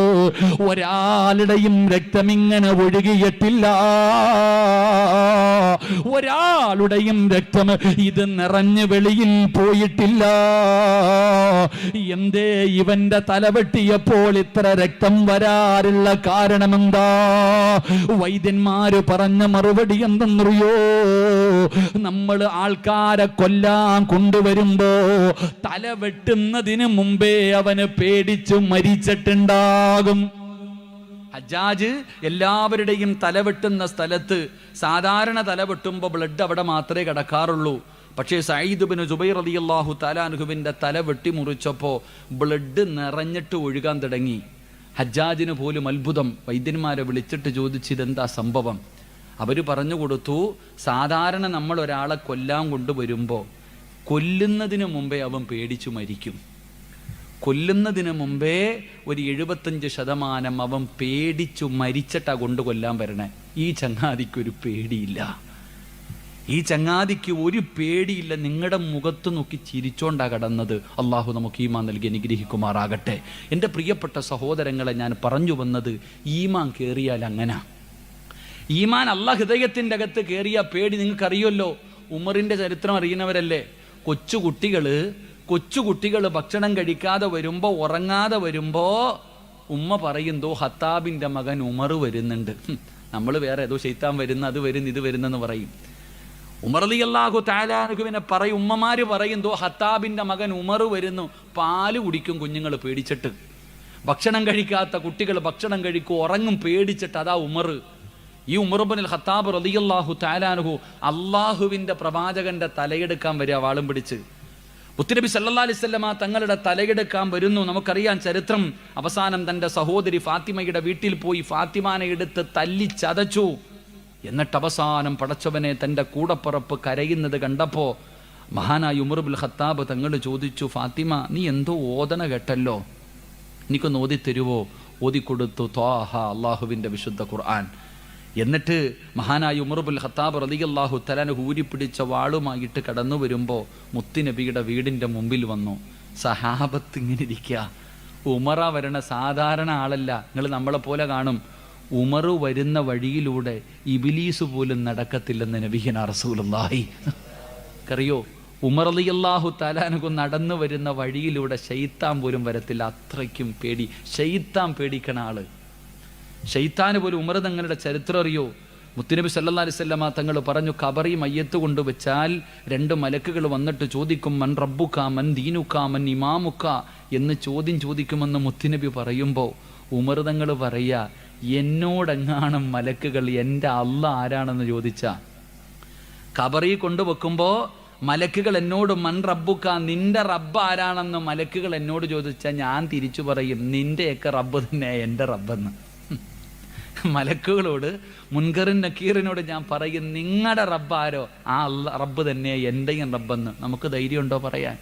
ഒരാളുടെയും രക്തം ഇങ്ങനെ ഒഴുകിയിട്ടില്ല, ഒരാളുടെയും രക്തം ഇത് നിറഞ്ഞ് വെളിയിൽ പോയിട്ടില്ല. എന്തേ ഇവന്റെ തല വെട്ടിയപ്പോൾ ഇത്ര രക്തം വരാറുള്ള കാരണമെന്താ? വൈദ്യന്മാര് പറഞ്ഞ മറുപടി എന്തെന്നറിയോ? നമ്മൾ ആൾക്കാരെ കൊല്ലാൻ കൊണ്ടുവരുമ്പോ തല വെട്ടുന്നതിന് മുമ്പേ അവന് പേടിച്ചു മരിച്ചിട്ടുണ്ടാകും. ഹജ്ജാജ് എല്ലാവരുടെയും തലവെട്ടുന്ന സ്ഥലത്ത് സാധാരണ തലവെട്ടുമ്പോൾ ബ്ലഡ് അവിടെ മാത്രമേ കിടക്കാറുള്ളൂ. പക്ഷേ സഈദ് ഇബ്നു ജുബൈർ റളിയല്ലാഹു തആല അൻഹുവിന്റെ തല വെട്ടിമുറിച്ചപ്പോൾ ബ്ലഡ് നിറഞ്ഞിട്ട് ഒഴുകാൻ തുടങ്ങി. ഹജ്ജാജിന് പോലും അത്ഭുതം. വൈദ്യന്മാരെ വിളിച്ചിട്ട് ചോദിച്ചു, ഇതെന്താ സംഭവം? അവർ പറഞ്ഞു കൊടുത്തു, സാധാരണ നമ്മൾ ഒരാളെ കൊല്ലാൻ കൊണ്ടുവരുമ്പോൾ കൊല്ലുന്നതിന് മുമ്പേ അവൻ പേടിച്ചു മരിക്കും. കൊല്ലുന്നതിന് മുമ്പേ ഒരു 75% അവൻ പേടിച്ചു മരിച്ചിട്ടാ കൊണ്ട് കൊല്ലാൻ വരണേ. ഈ ചങ്ങാതിക്കൊരു പേടിയില്ല, ഈ ചങ്ങാതിക്ക് ഒരു പേടിയില്ല. നിങ്ങളുടെ മുഖത്ത് നോക്കി ചിരിച്ചോണ്ടാ കടന്നത്. അള്ളാഹു നമുക്ക് ഈമാൻ നൽകി അനുഗ്രഹിക്കുമാറാകട്ടെ. എൻ്റെ പ്രിയപ്പെട്ട സഹോദരങ്ങളെ, ഞാൻ പറഞ്ഞു വന്നത്, ഈമാൻ കയറിയാൽ അങ്ങനെ. ഈമാൻ അള്ളാഹ് ഹൃദയത്തിൻ്റെ അകത്ത് കയറിയ പേടി നിങ്ങൾക്കറിയുമല്ലോ. ഉമറിൻ്റെ ചരിത്രം അറിയുന്നവരല്ലേ? കൊച്ചുകുട്ടികൾ ഭക്ഷണം കഴിക്കാതെ വരുമ്പോ, ഉറങ്ങാതെ വരുമ്പോ ഉമ്മ പറയുന്തോ ഹത്താബിന്റെ മകൻ ഉമർ വരുന്നുണ്ട്. നമ്മൾ വേറെ ഏതോ ശൈത്താൻ വരുന്ന, അത് വരുന്നു, ഇത് വരുന്നെന്ന് പറയും. ഉമർ റളിയല്ലാഹു തആല അൻഹുവിനെ പറയും, ഉമ്മമാര് പറയുന്തോ ഹത്താബിന്റെ മകൻ ഉമർ വരുന്നു. പാല് കുടിക്കും കുഞ്ഞുങ്ങൾ പേടിച്ചിട്ട്. ഭക്ഷണം കഴിക്കാത്ത കുട്ടികൾ ഭക്ഷണം കഴിക്കും, ഉറങ്ങും പേടിച്ചിട്ട്. അതാ ഉമർ. ഈ ഉമർ ഇബ്നുൽ ഖത്താബ് റളിയല്ലാഹു തആല അൻഹു അള്ളാഹുവിന്റെ പ്രവാചകന്റെ തലയെടുക്കാൻ വരിക വാളും പിടിച്ച്. മുത്തുനബി സല്ലല്ലാഹു അലൈഹി വസല്ലമ തങ്ങളുടെ തലയെടുക്കാൻ വരുന്നു. നമുക്കറിയാം ചരിത്രം. അവസാനം തൻ്റെ സഹോദരി ഫാത്തിമയുടെ വീട്ടിൽ പോയി ഫാത്തിമാനെ എടുത്ത് തല്ലി ചതച്ചു. എന്നിട്ട് അവസാനം പടച്ചവനെ തൻ്റെ കൂടപ്പുറപ്പ് കരയുന്നത് കണ്ടപ്പോൾ മഹാനായ ഉമർ ഇബ്നുൽ ഖത്താബ് തങ്ങൾ ചോദിച്ചു, ഫാത്തിമ, നീ എന്തോ ഓതന കേട്ടല്ലോ, എനിക്കൊന്ന് ഓതിത്തരുവോ? ഓതിക്കൊടുത്തു ത്വാഹ, അള്ളാഹുവിൻ്റെ വിശുദ്ധ ഖുർആൻ. എന്നിട്ട് മഹാനായ ഉമർ ഇബ്നുൽ ഖത്താബ് റളിയല്ലാഹു തആല അൻഹു ഊരിപ്പിടിച്ച വാളുമായിട്ട് കടന്നു വരുമ്പോൾ മുത്തുനബിയുടെ വീടിൻ്റെ മുമ്പിൽ വന്നു. സഹാബത്ത് ഇങ്ങനെ ഇരിക്കുക. ഉമറ വരണ സാധാരണ ആളല്ല. നിങ്ങൾ നമ്മളെ പോലെ കാണും. ഉമർ വരുന്ന വഴിയിലൂടെ ഇബ്ലീസ് പോലും നടക്കത്തില്ലെന്ന് നബിയുനാ റസൂലുള്ളാഹി. അറിയോ, ഉമർ റളിയല്ലാഹു തആല അൻഹു നടന്നു വരുന്ന വഴിയിലൂടെ ശൈത്താൻ പോലും വരത്തില്ല. അത്രയ്ക്കും പേടി. ശൈത്താൻ പേടിക്കണ ആള്. ശൈത്താന് പോലും ഉമർ തങ്ങളുടെ ചരിത്രം അറിയോ? മുത്തുനബി സല്ലല്ലാഹു അലൈഹി വസല്ലമ തങ്ങൾ പറഞ്ഞു, ഖബറി മയ്യത്ത് കൊണ്ടുവച്ചാൽ 2 മലക്കുകൾ വന്നിട്ട് ചോദിക്കും, മൻ റബ്ബുക, മൻ ദീനുക, മൻ ഇമാമുക എന്ന് ചോദിക്കുമെന്ന് മുത്തുനബി പറയുമ്പോൾ ഉമർ തങ്ങൾ പറയാ, എന്നോടെങ്ങാനും മലക്കുകൾ എൻ്റെ അള്ള ആരാണെന്ന് ചോദിച്ചാ, ഖബറി കൊണ്ടുവെക്കുമ്പോൾ മലക്കുകൾ എന്നോട് മൻ റബ്ബുക, നിന്റെ റബ്ബ് ആരാണെന്ന് മലക്കുകൾ എന്നോട് ചോദിച്ചാൽ ഞാൻ തിരിച്ചു പറയും, നിന്റെയൊക്കെ റബ്ബ് തന്നെ എൻ്റെ റബ്ബെന്ന്. മലക്കുകളോട്, മുൻകറിൻ നക്കീറിനോട് ഞാൻ പറയും, നിങ്ങളുടെ റബ്ബാരോ ആ റബ്ബ് തന്നെ എൻ്റെയും റബ്ബെന്ന്. നമുക്ക് ധൈര്യമുണ്ടോ പറയാൻ?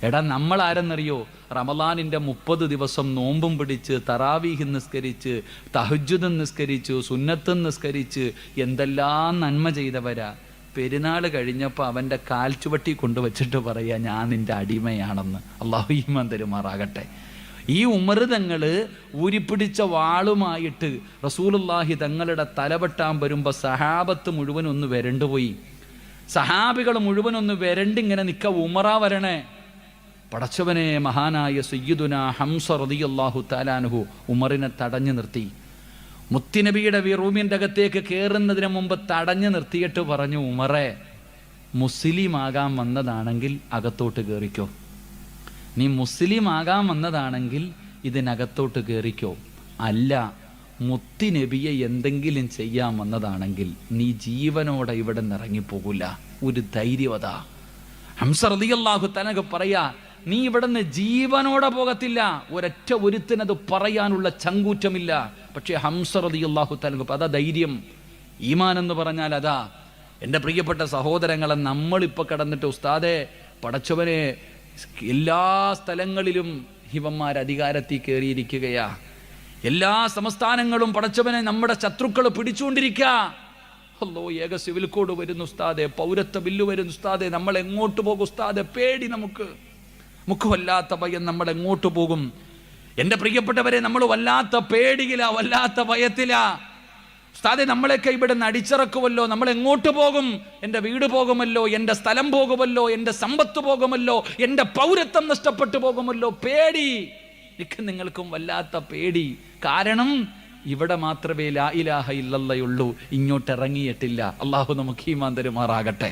എടാ, നമ്മൾ ആരെന്നറിയോ? റമളാനിൻ്റെ 30 ദിവസം നോമ്പും പിടിച്ച്, തറാവീഹ് നിസ്കരിച്ച്, തഹജ്ജുദ് നിസ്കരിച്ചു, സുന്നത്ത് നിസ്കരിച്ച്, എന്തെല്ലാം നന്മ ചെയ്തവരാ. പെരുന്നാൾ കഴിഞ്ഞപ്പോൾ അവൻ്റെ കാൽച്ചുവട്ടി കൊണ്ടുവച്ചിട്ട് പറയാ, ഞാൻ നിൻ്റെ അടിമയാണെന്ന്. അല്ലാഹു ഈമാൻ തരുമാറാകട്ടെ. ഈ ഉമർ തങ്ങൾ ഊരിപ്പിടിച്ച വാളുമായിട്ട് റസൂലുള്ളാഹി തങ്ങളുടെ തലവെട്ടാൻ വരുമ്പോൾ സഹാബത്ത് മുഴുവൻ ഒന്ന് വരണ്ടുപോയി. സഹാബികൾ മുഴുവൻ ഒന്ന് വരണ്ടിങ്ങനെ നിൽക്ക. ഉമറ വരണേ. പടച്ചവനെ, മഹാനായ സയ്യിദുന ഹംസ റളിയല്ലാഹു തആല അൻഹു ഉമറിനെ തടഞ്ഞു നിർത്തി. മുത്തുനബിയുടെ റൂമിൻ്റെ അകത്തേക്ക് കയറുന്നതിന് മുമ്പ് തടഞ്ഞു നിർത്തിയിട്ട് പറഞ്ഞു, ഉമറേ, മുസ്ലിം ആകാൻ വന്നതാണെങ്കിൽ അകത്തോട്ട് കയറിക്കോ. നീ മുസ്ലിം ആകാൻ വന്നതാണെങ്കിൽ ഇതിനകത്തോട്ട് കയറിക്കോ. അല്ല, മുത്തി നബിയെ എന്തെങ്കിലും ചെയ്യാൻ വന്നതാണെങ്കിൽ നീ ജീവനോടെ ഇവിടെ നിന്ന് ഇറങ്ങിപ്പോകില്ല. ഒരു ധൈര്യവത. ഹംസ റളിയല്ലാഹു തആല പറയാ, നീ ഇവിടെ നിന്ന് ജീവനോടെ പോകത്തില്ല. ഒരൊറ്റ ഒരുത്തിനത് പറയാനുള്ള ചങ്കൂറ്റമില്ല. പക്ഷേ ഹംസ റളിയല്ലാഹു തആല അതാ ധൈര്യം. ഈമാൻ എന്ന് പറഞ്ഞാൽ അതാ. എൻ്റെ പ്രിയപ്പെട്ട സഹോദരങ്ങളെ, നമ്മളിപ്പോൾ കിടന്നിട്ട് ഉസ്താദെ പടച്ചവനെ എല്ലാ സ്ഥലങ്ങളിലും ഇവന്മാർ അധികാരത്തിൽ കയറിയിരിക്കുകയാ, എല്ലാ സംസ്ഥാനങ്ങളും പടച്ചവനെ നമ്മുടെ ശത്രുക്കൾ പിടിച്ചുകൊണ്ടിരിക്കുക. അല്ലോ, ഏക സിവിൽ കോഡ് വരുന്നു ഉസ്താദെ, പൗരത്വ ബില്ല് വരുന്നു ഉസ്താദെ, നമ്മൾ എങ്ങോട്ട് പോകും ഉസ്താദെ? പേടി. നമുക്ക് വല്ലാത്ത ഭയം. നമ്മൾ എങ്ങോട്ട് പോകും? എൻ്റെ പ്രിയപ്പെട്ടവരെ, നമ്മൾ വല്ലാത്ത പേടിയില്ല, വല്ലാത്ത ഭയത്തില. ഉസ്താദെ, നമ്മളെയൊക്കെ ഇവിടെ നിന്ന് അടിച്ചിറക്കുമല്ലോ, നമ്മൾ എങ്ങോട്ട് പോകും? എൻ്റെ വീട് പോകുമല്ലോ, എൻ്റെ സ്ഥലം പോകുമല്ലോ, എൻ്റെ സമ്പത്ത് പോകുമല്ലോ, എൻ്റെ പൗരത്വം നഷ്ടപ്പെട്ടു പോകുമല്ലോ. പേടി. നിങ്ങൾക്കും വല്ലാത്ത പേടി. കാരണം ഇവിടെ മാത്രമേ ലാ ഇലാഹ ഇല്ലല്ലാഹുള്ളൂ, ഇങ്ങോട്ട് ഇറങ്ങിയിട്ടില്ല. അള്ളാഹു നമുക്ക് ഈമാൻ തരുമാറാകട്ടെ.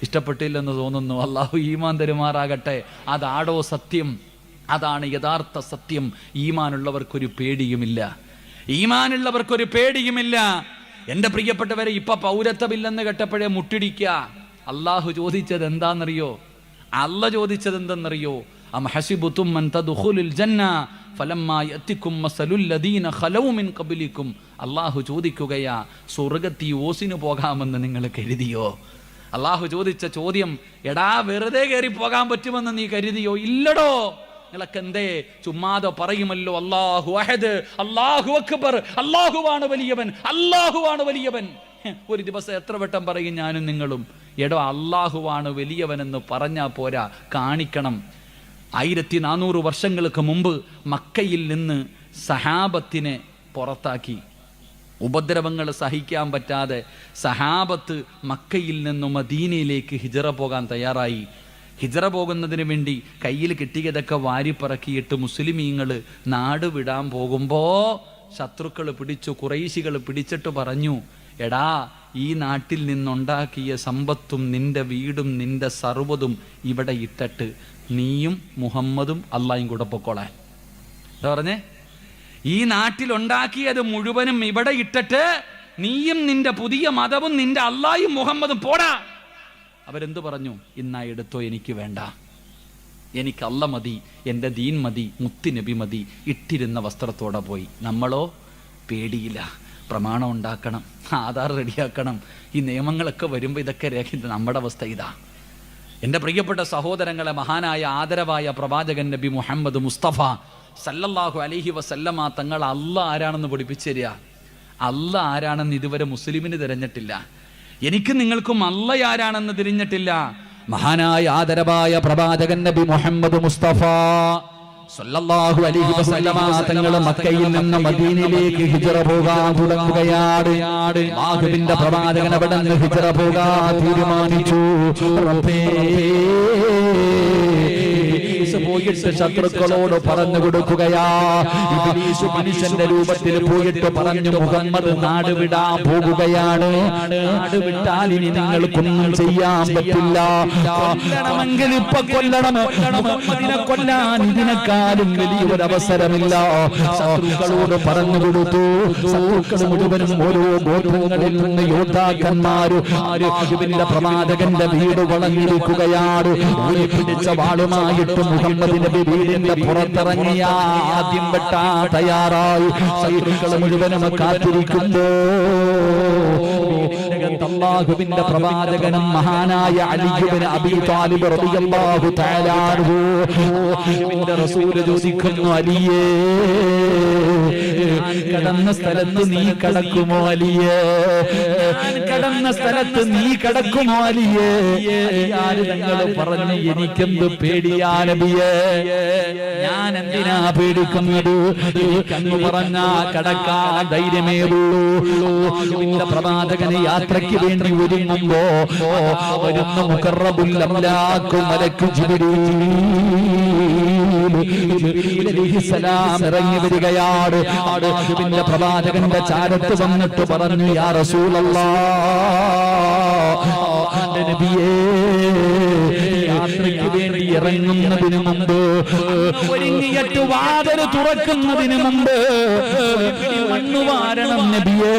ഇഷ്ടപ്പെട്ടില്ലെന്ന് തോന്നുന്നു. അള്ളാഹു ഈമാൻ തരുമാറാകട്ടെ. അതാടോ സത്യം, അതാണ് യഥാർത്ഥ സത്യം. ഈമാനുള്ളവർക്കൊരു പേടിയുമില്ല, ഈമാനുള്ളവർക്കൊരു പേടിയുമില്ല. എൻ്റെ പ്രിയപ്പെട്ടവരെ, ഇപ്പൊ പൗരത്വമില്ലെന്ന് കേട്ടപ്പോഴേ മുട്ടിടിക്കുക. അള്ളാഹു ചോദിച്ചത് എന്താണെന്നറിയോ? അല്ല ചോദിച്ചത് എന്തെന്നറിയോ? അം ഹസിബുതും അൻ തദ്ഖുലുൽ ജന്ന ഫലമ്മാ യഅതികും മസലുൽ ലദീന ഖലൗ മിൻ ഖബ്ലികും. അള്ളാഹു ചോദിക്കുകയാ, സ്വർഗ്ഗത്തിൽ ഓസിന് പോകാമെന്ന് നിങ്ങൾ കരുതിയോ? അള്ളാഹു ചോദിച്ച ചോദ്യം, എടാ വെറുതെ കയറി പോകാൻ പറ്റുമെന്ന് നീ കരുതിയോ? ഇല്ലടോ. നിങ്ങളൊക്കെ എന്തേ ചുമ്മാതെ പറയുമല്ലോ, അല്ലാഹു അഹദ്, അല്ലാഹു അക്ബർ, അല്ലാഹുവാണ് വലിയവൻ, അല്ലാഹുവാണ് വലിയവൻ. ഒരു ദിവസം എത്ര വട്ടം പറയും ഞാനും നിങ്ങളും? എടോ, അല്ലാഹുവാണ് വലിയവനെന്ന് പറഞ്ഞാൽ പോരാ, കാണിക്കണം. 1400 വർഷങ്ങൾക്ക് മുമ്പ് മക്കയിൽ നിന്ന് സഹാബത്തിനെ പുറത്താക്കി. ഉപദ്രവങ്ങൾ സഹിക്കാൻ പറ്റാതെ സഹാബത്ത് മക്കയിൽ നിന്നും മദീനയിലേക്ക് ഹിജറ പോകാൻ തയ്യാറായി. ഹിജറ പോകുന്നതിന് വേണ്ടി കയ്യിൽ കിട്ടിയതൊക്കെ വാരിപ്പറക്കിയിട്ട് മുസ്ലിമീങ്ങൾ നാട് വിടാൻ പോകുമ്പോൾ ശത്രുക്കൾ പിടിച്ചു, ഖുറൈശികൾ പിടിച്ചിട്ട് പറഞ്ഞു, എടാ, ഈ നാട്ടിൽ നിന്നുണ്ടാക്കിയ സമ്പത്തും നിന്റെ വീടും നിന്റെ സർവ്വതും ഇവിടെ ഇട്ടിട്ട് നീയും മുഹമ്മദും അള്ളാഹും കൂടെ പൊക്കോളാൻ. എന്താ പറഞ്ഞേ? ഈ നാട്ടിലുണ്ടാക്കിയത് മുഴുവനും ഇവിടെ ഇട്ടിട്ട് നീയും നിന്റെ പുതിയ മതവും നിന്റെ അള്ളാഹും മുഹമ്മദും പോടാ. അവരെന്തു പറഞ്ഞു? ഇന്നാ എടുത്തോ, എനിക്ക് വേണ്ട, എനിക്ക് അല്ല മതി, എൻ്റെ ദീൻ മതി, മുത്തുനബി മതി. ഇട്ടിരുന്ന വസ്ത്രത്തോടെ പോയി. നമ്മളോ പേടിയില്ല. പ്രമാണം ഉണ്ടാക്കണം, ആധാർ റെഡിയാക്കണം, ഈ നിയമങ്ങളൊക്കെ വരുമ്പോൾ ഇതൊക്കെ രേഖ. നമ്മുടെ അവസ്ഥ ഇതാ. എൻ്റെ പ്രിയപ്പെട്ട സഹോദരങ്ങളെ, മഹാനായ ആദരവായ പ്രവാചകൻ നബി മുഹമ്മദ് മുസ്തഫ സല്ലല്ലാഹു അലൈഹി വസല്ലമ തങ്ങൾ അല്ല ആരാണെന്ന് പഠിപ്പിച്ചു തരിക. അല്ല ആരാണെന്ന് ഇതുവരെ മുസ്ലിമിന് തിരഞ്ഞിട്ടില്ല. എനിക്ക് നിങ്ങൾക്കും അല്ല ആരാണെന്ന് തിരിഞ്ഞിട്ടില്ല. മഹാനായ ആദരവായ പ്രവാചകൻ നബി മുഹമ്മദ് മുസ്തഫ സല്ലല്ലാഹു അലൈഹി വസല്ലമ തങ്ങൾ മക്കയിൽ നിന്ന് മദീനയിലേക്ക് ഹിജറ പോകാൻ തുടങ്ങുകയാണ്. അല്ലാഹുവിന്റെ പ്രവാചകൻ അവിടെ നിന്ന് ഹിജറ പോകാൻ തീരുമാനിച്ചു. പോയിട്ട് ശത്രുക്കളോട് പറഞ്ഞു കൊടുക്കുകയാ. ഇബ്ലീസ് മനുഷ്യന്റെ രൂപത്തിൽ പോയിട്ട് പറഞ്ഞു, മുഹമ്മദ് നാട് വിടാൻ പോകുകയാണ്. നാട് വിട്ടാൽ ഇനി നിങ്ങൾക്കൊന്നും ചെയ്യാൻ പറ്റില്ല. കൊല്ലണമെങ്കിൽ ഇപ്പൊ കൊല്ലണം. മുഹമ്മദിനെ കൊല്ലാൻ ഇതിനെക്കാളും വലിയൊരു അവസരമില്ല. ശത്രുക്കളോട് പറഞ്ഞു കൊടുത്തു. ശത്രുക്കൾ മുഴുവനും ഓരോ ഗോത്രങ്ങളിൽ നിന്ന് യോദ്ധാക്കന്മാര് ആരോഗ്യത്തിന്റെ പ്രവാചകന്റെ വീട് വളഞ്ഞിരിക്കുകയാണ്. പിടിച്ച വാളുമായിട്ട് മുഹമ്മദ് നബി വീടിന്റെ പുറത്തിറങ്ങിയ ആദ്യം വെട്ടാ തയ്യാറായി. ശത്രുക്കൾ മുഴുവനും കാത്തിരിക്കുന്നു. അല്ലാഹുവിന്റെ പ്രവാചകനും മഹാനായ അലി ഇബ്നു അബീ ത്വാലിബ് റളിയല്ലാഹു തആല അൻഹു അല്ലാഹുവിന്റെ റസൂൽ ചോദിക്കുന്നു, അലിയേ, ഞാൻ കടന്ന സ്ഥലത്ത് നീ കടക്കുമോ അലിയേ? ഞാൻ കടന്ന സ്ഥലത്ത് നീ കടക്കുമോ അലിയേ? ആര് തങ്ങൾ പറഞ്ഞു, എനിക്കെന്ത് പേടിയാ നബിയേ, ഞാൻ എന്തിനാ പേടിക്കുന്നത്? എനിക്കങ്ങ് പറഞ്ഞാ കടക്കാൻ ധൈര്യമേ ഉള്ളൂ. അല്ലാഹുവിന്റെ പ്രവാചകനെ യാത്രയ്ക്ക് വേണ്ടി ഒരുങ്ങുമ്പോ വരുന്ന മുഖറബുൽ അംലാഖ് മലക്ക് ജിബ്രീൽ അലൈഹിസ്സലാം ഇറങ്ങി വരികയാണ്. അല്ലാഹുവിന്റെ പ്രവാചകന്റെ ചാരത്ത് വന്നിട്ട് പറഞ്ഞു, യാ റസൂലല്ലാഹ്, നബിയേ, യാത്രയ്ക്ക് വേണ്ടി ഇറങ്ങുന്നതിന് മുമ്പ്, ഒരുങ്ങിയിട്ട് വാതിൽ തുറക്കുന്നതിന് മുമ്പ് ഒരു പിടി മണ്ണ് വാരണം നബിയേ,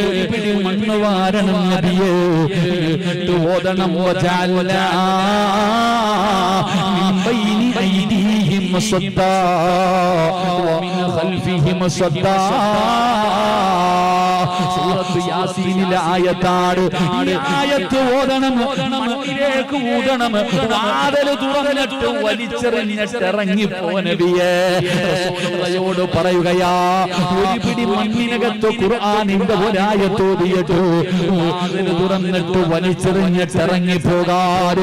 ഒരു പിടി മണ്ണ് വാരണം നബിയേ. എന്നിട്ട് ഓതണം വജഅൽനാ മിൻ ബൈനി ഐദീഹിം സദ്ദാ വമിൻ ഖൽഫിഹിം സദ്ദാ. സൂറത്ത് യാസീനിലെ ആയത്താണ്. ഈ ആയത്ത് ഓതണം, മണ്ണിലേക്ക് ഊതണം, വാതിൽ തുറന്നിട്ട് വലിച്ചെറിഞ്ഞിട്ട് ഇറങ്ങിപ്പോ നബിയേ. റസൂലുള്ളാഹിയോട് പറയുകയാ, ഒരു പിടി മണ്ണിനകത്ത് ഖുർആനിന്റെ ഒരായത്ത് ഓതിയിട്ട് വാതിൽ തുറന്നിട്ട് വലിച്ചെറിഞ്ഞിട്ട് ഇറങ്ങിപ്പോകാൻ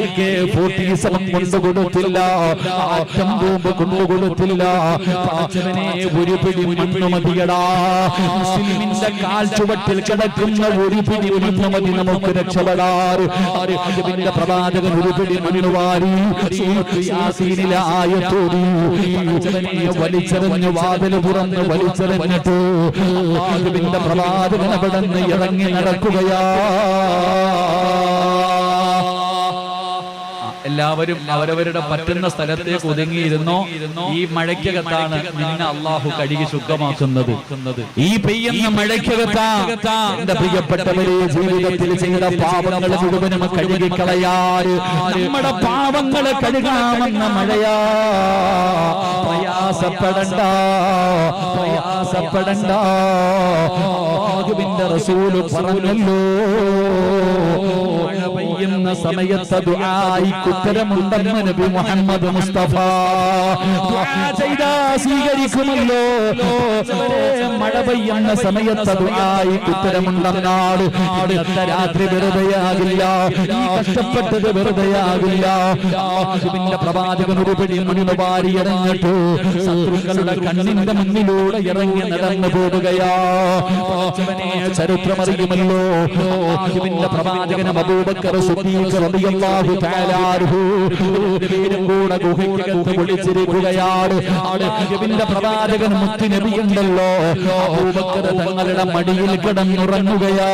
AK-47 കൊണ്ടുകൊടുത്തില്ല, ആറ്റം ബോംബ് കൊണ്ടുകൊടുത്തില്ല. പടച്ചവനെ, ഒരു പിടി മണ്ണ് മതിയടാ. മുസ്ലിമിന്റെ കാൽ ചുവട്ടിൽ കിടക്കുന്ന ഒരു പിടി മണ്ണ് മതി നമുക്ക് രക്ഷപ്പെടാറ്. അറിവിന്റെ പ്രവാചകൻ ഒരു പിടി മണ്ണ് വാരി സൂറത്ത് യാസീനിലെ ആയത്തോടി വലിച്ചെറിഞ്ഞ് വാതിൽ തുറന്ന് വലിച്ചെറിഞ്ഞിട്ട് അറിവിന്റെ പ്രവാചകൻ അവിടെ നിന്ന് ഇറങ്ങി നടക്കുകയാ. എല്ലാവരും അവരവരുടെ പറ്റുന്ന സ്ഥലത്തേക്ക് ഒതുങ്ങിയിരുന്നോ. ഈ മഴയ്ക്കകത്താണ് നിന്നെ അള്ളാഹു കഴുകി ശുദ്ധമാക്കുന്നത്. ഈ പെയ്യുന്ന മഴയ്ക്കകത്താ എന്റെ പ്രിയപ്പെട്ടവരെ ജീവിതത്തിൽ ചെയ്ത പാപങ്ങൾ മുഴുവനും കഴുകിക്കളയാറ്. നമ്മുടെ പാപങ്ങളെ കഴുകാമെന്ന മഴയാ. പ്രയാസപ്പെടണ്ട, പ്രയാസപ്പെടണ്ട. ആഹുവിന്റെ റസൂല് പറഞ്ഞല്ലോ, മഴ പെയ്യുന്ന സമയത്ത് ദുആയിക്ക് ഉത്തരമുണ്ടെന്ന് നബി മുഹമ്മദ് മുസ്തഫ. ദുആ ചെയ്താ സ്വീകരിക്കുമല്ലോ. മഴ പെയ്യുന്ന സമയത്ത് ദുആയിക്ക് ഉത്തരമുണ്ടെന്നാണ്. ഇന്നത്തെ രാത്രി വെറുതെയാകില്ല, ഈ കഷ്ടപ്പെട്ടത് വെറുതെയാകില്ല. ആഹുവിന്റെ പ്രവാചകൻ ഒരു പിടി മണ്ണ് വാരി ഇറങ്ങിട്ട് ശത്രുക്കളുടെ കണ്ണിന്റെ മുന്നിലൂടെ ഇറങ്ങി നടന്നു പോവുകയാ. ചരിത്രമറിയുമല്ലോ, ആഹുവിന്റെ പ്രവാചകൻ അബൂബക്കർ സിദ്ദീഖ് റളിയല്ലാഹു തആല അൻഹു കൂടെ ഗുഹയ്ക്കകത്ത് ഒളിച്ചിരിക്കുകയാണ്. ആഹുവിന്റെ പ്രവാചകൻ മുത്ത് നബിയുണ്ടല്ലോ, അബൂബക്കർ തങ്ങളുടെ മടിയിൽ കിടന്നുറങ്ങുകയാ.